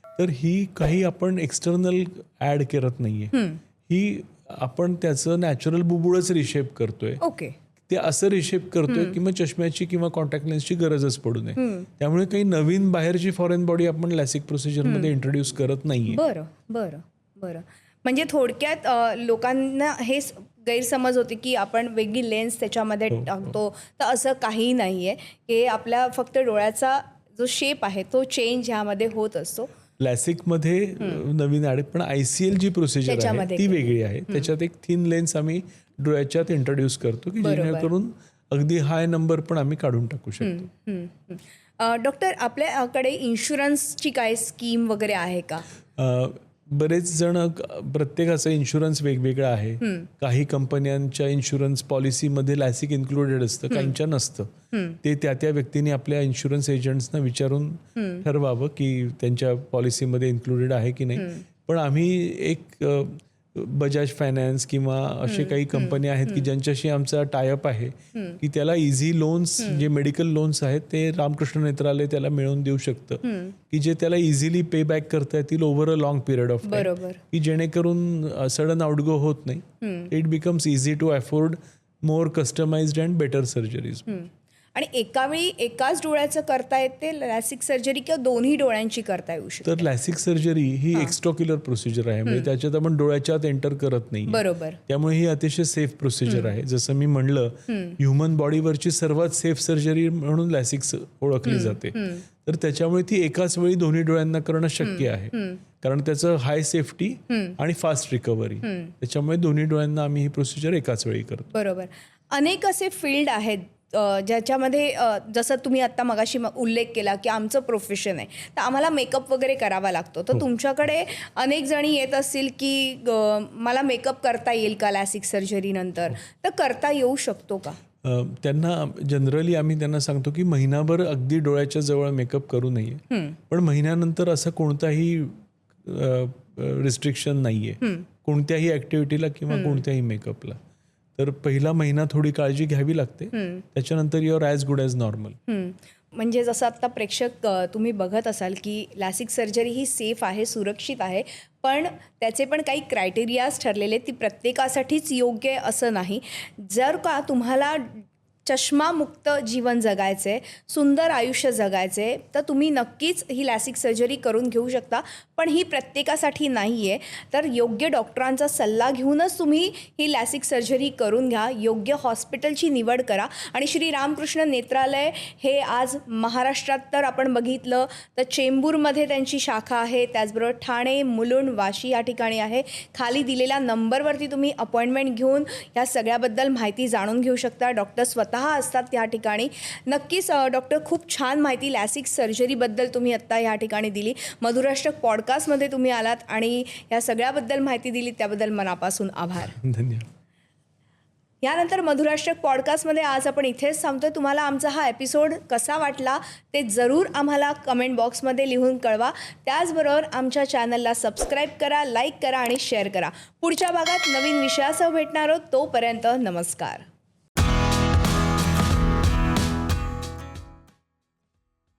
तर ही काही आपण एक्सटर्नल ॲड करत नाहीये. ही आपण त्याचं नॅचरल बुबुळच रिशेप करतोय. ओके. ते असं रिशेप करतोय की मग चष्म्याची किंवा कॉन्टॅक्ट लेन्सची गरजच पडू नये. त्यामुळे काही नवीन बाहेरची फॉरेन बॉडी आपण लॅसिक प्रोसिजरमध्ये इंट्रोड्यूस करत नाहीये. बरं. म्हणजे थोडक्यात लोकांना हे गैरसमज होते की आपण वेगळी लेन्स त्याच्यामध्ये टाकतो, तर असं काही नाहीये की आपल्या फक्त डोळ्याचा जो शेप आहे तो चेंज ह्यामध्ये होत असतो. लॅसिकमध्ये नवीन आहे, पण ICL जी प्रोसिजर आहे ती वेगळी आहे. त्याच्यात एक थिन लेन्स आम्ही डोळ्याच्यात इंट्रोड्यूस करतो की जेणेकरून अगदी हाय नंबर पण आम्ही काढून टाकू शकतो. डॉक्टर, आपल्याकडे इन्शुरन्सची काय स्कीम वगैरे आहे का? बरेच जण प्रत्येकाचं इन्शुरन्स वेगवेगळं आहे. काही कंपन्यांच्या इन्शुरन्स पॉलिसीमध्ये लॅसिक इन्क्लुडेड असतं, काहींच्या नसतं. ते त्या व्यक्तीने आपल्या इन्शुरन्स एजंट्सना विचारून ठरवावं की त्यांच्या पॉलिसीमध्ये इन्क्लुडेड आहे की नाही. पण आम्ही एक बजाज फायनान्स किंवा असे काही कंपनी आहेत की ज्यांच्याशी आमचा टायअप आहे की त्याला इझी लोन्स, जे मेडिकल लोन्स आहेत ते रामकृष्ण नेत्रालय त्याला मिळवून देऊ शकतं की जे त्याला इझिली पे बॅक करता येतील over a long period of time, की जेणेकरून सडन आउटगो होत नाही. It becomes easy to afford more customised and better surgeries. आणि एकावेळी एकाच डोळ्याचं करता येते लॅसिक सर्जरी किंवा दोन्ही डोळ्यांची करता येऊ शकते? तर लॅसिक सर्जरी ही एक्स्ट्राक्युलर प्रोसिजर आहे, म्हणजे त्याच्यात आपण डोळ्याच्यात एंटर करत नाही. बरोबर. त्यामुळे ही अतिशय सेफ प्रोसिजर आहे. जसं मी म्हणलं, ह्युमन बॉडीवरची सर्वात सेफ सर्जरी म्हणून लॅसिक ओळखली जाते. तर त्याच्यामुळे ती एकाच वेळी दोन्ही डोळ्यांना करणं शक्य आहे, कारण त्याचं हाय सेफ्टी आणि फास्ट रिकव्हरी. त्याच्यामुळे दोन्ही डोळ्यांना आम्ही ही प्रोसिजर एकाच वेळी करतो. बरोबर. अनेक असे फील्ड आहेत ज्याच्यामध्ये जसं तुम्ही आत्ता मगाशी उल्लेख केला की आमचं प्रोफेशन आहे, तर आम्हाला मेकअप वगैरे करावा लागतो. तर तुमच्याकडे अनेक जणी येत असतील की मला मेकअप करता येईल का लॅसिक सर्जरीनंतर, तर करता येऊ शकतो का? त्यांना जनरली आम्ही त्यांना सांगतो की महिनाभर अगदी डोळ्याच्या जवळ मेकअप करू नये, पण महिन्यानंतर असं कोणताही रिस्ट्रिक्शन नाहीये कोणत्याही ॲक्टिव्हिटीला किंवा कोणत्याही मेकअपला. तर पहिला महिना थोडी काळजी घ्यावी लागते, त्याच्यानंतर your as good as normal. म्हणजे जसं आत्ता प्रेक्षक तुम्ही बघत असाल की लॅसिक सर्जरी ही सेफ आहे, सुरक्षित आहे, पण त्याचे पण काही क्रायटेरियाज ठरलेले, ती प्रत्येकासाठीच योग्य असं नाही. जर का तुम्हाला चष्मामुक्त जीवन जगायचं आहे, सुंदर आयुष्य जगायचं आहे, तर तुम्ही नक्कीच ही लॅसिक सर्जरी करून घेऊ शकता. पण ही प्रत्येकासाठी नाही आहे. तर योग्य डॉक्टरांचा सल्ला घेऊनच तुम्ही ही लॅसिक सर्जरी करून घ्या. योग्य हॉस्पिटलची निवड करा. आणि श्री रामकृष्ण नेत्रालय हे आज महाराष्ट्रात तर आपण बघितलं तर चेंबूरमध्ये त्यांची शाखा आहे, त्याचबरोबर ठाणे, मुलुंड, वाशी या ठिकाणी आहे. खाली दिलेल्या नंबरवरती तुम्ही अपॉइंटमेंट घेऊन ह्या सगळ्याबद्दल माहिती जाणून घेऊ शकता. डॉक्टर स्वतः असतात त्या ठिकाणी. नक्कीच डॉक्टर, खूप छान माहिती लॅसिक सर्जरीबद्दल तुम्ही आत्ता ह्या ठिकाणी दिली. मधुराष्ट्रक पॉडकास्टमध्ये तुम्ही आलात आणि या सगळ्याबद्दल माहिती दिली, त्याबद्दल मनापासून आभार. धन्यवाद. यानंतर मधुराष्ट्रक पॉडकास्टमध्ये आज आपण इथेच थांबतोय. तुम्हाला आमचा हा एपिसोड कसा वाटला ते जरूर आम्हाला कमेंट बॉक्समध्ये लिहून कळवा. त्याचबरोबर आमच्या चॅनलला सबस्क्राईब करा, लाईक करा आणि शेअर करा. पुढच्या भागात नवीन विषयासह भेटणार आहोत. तोपर्यंत नमस्कार.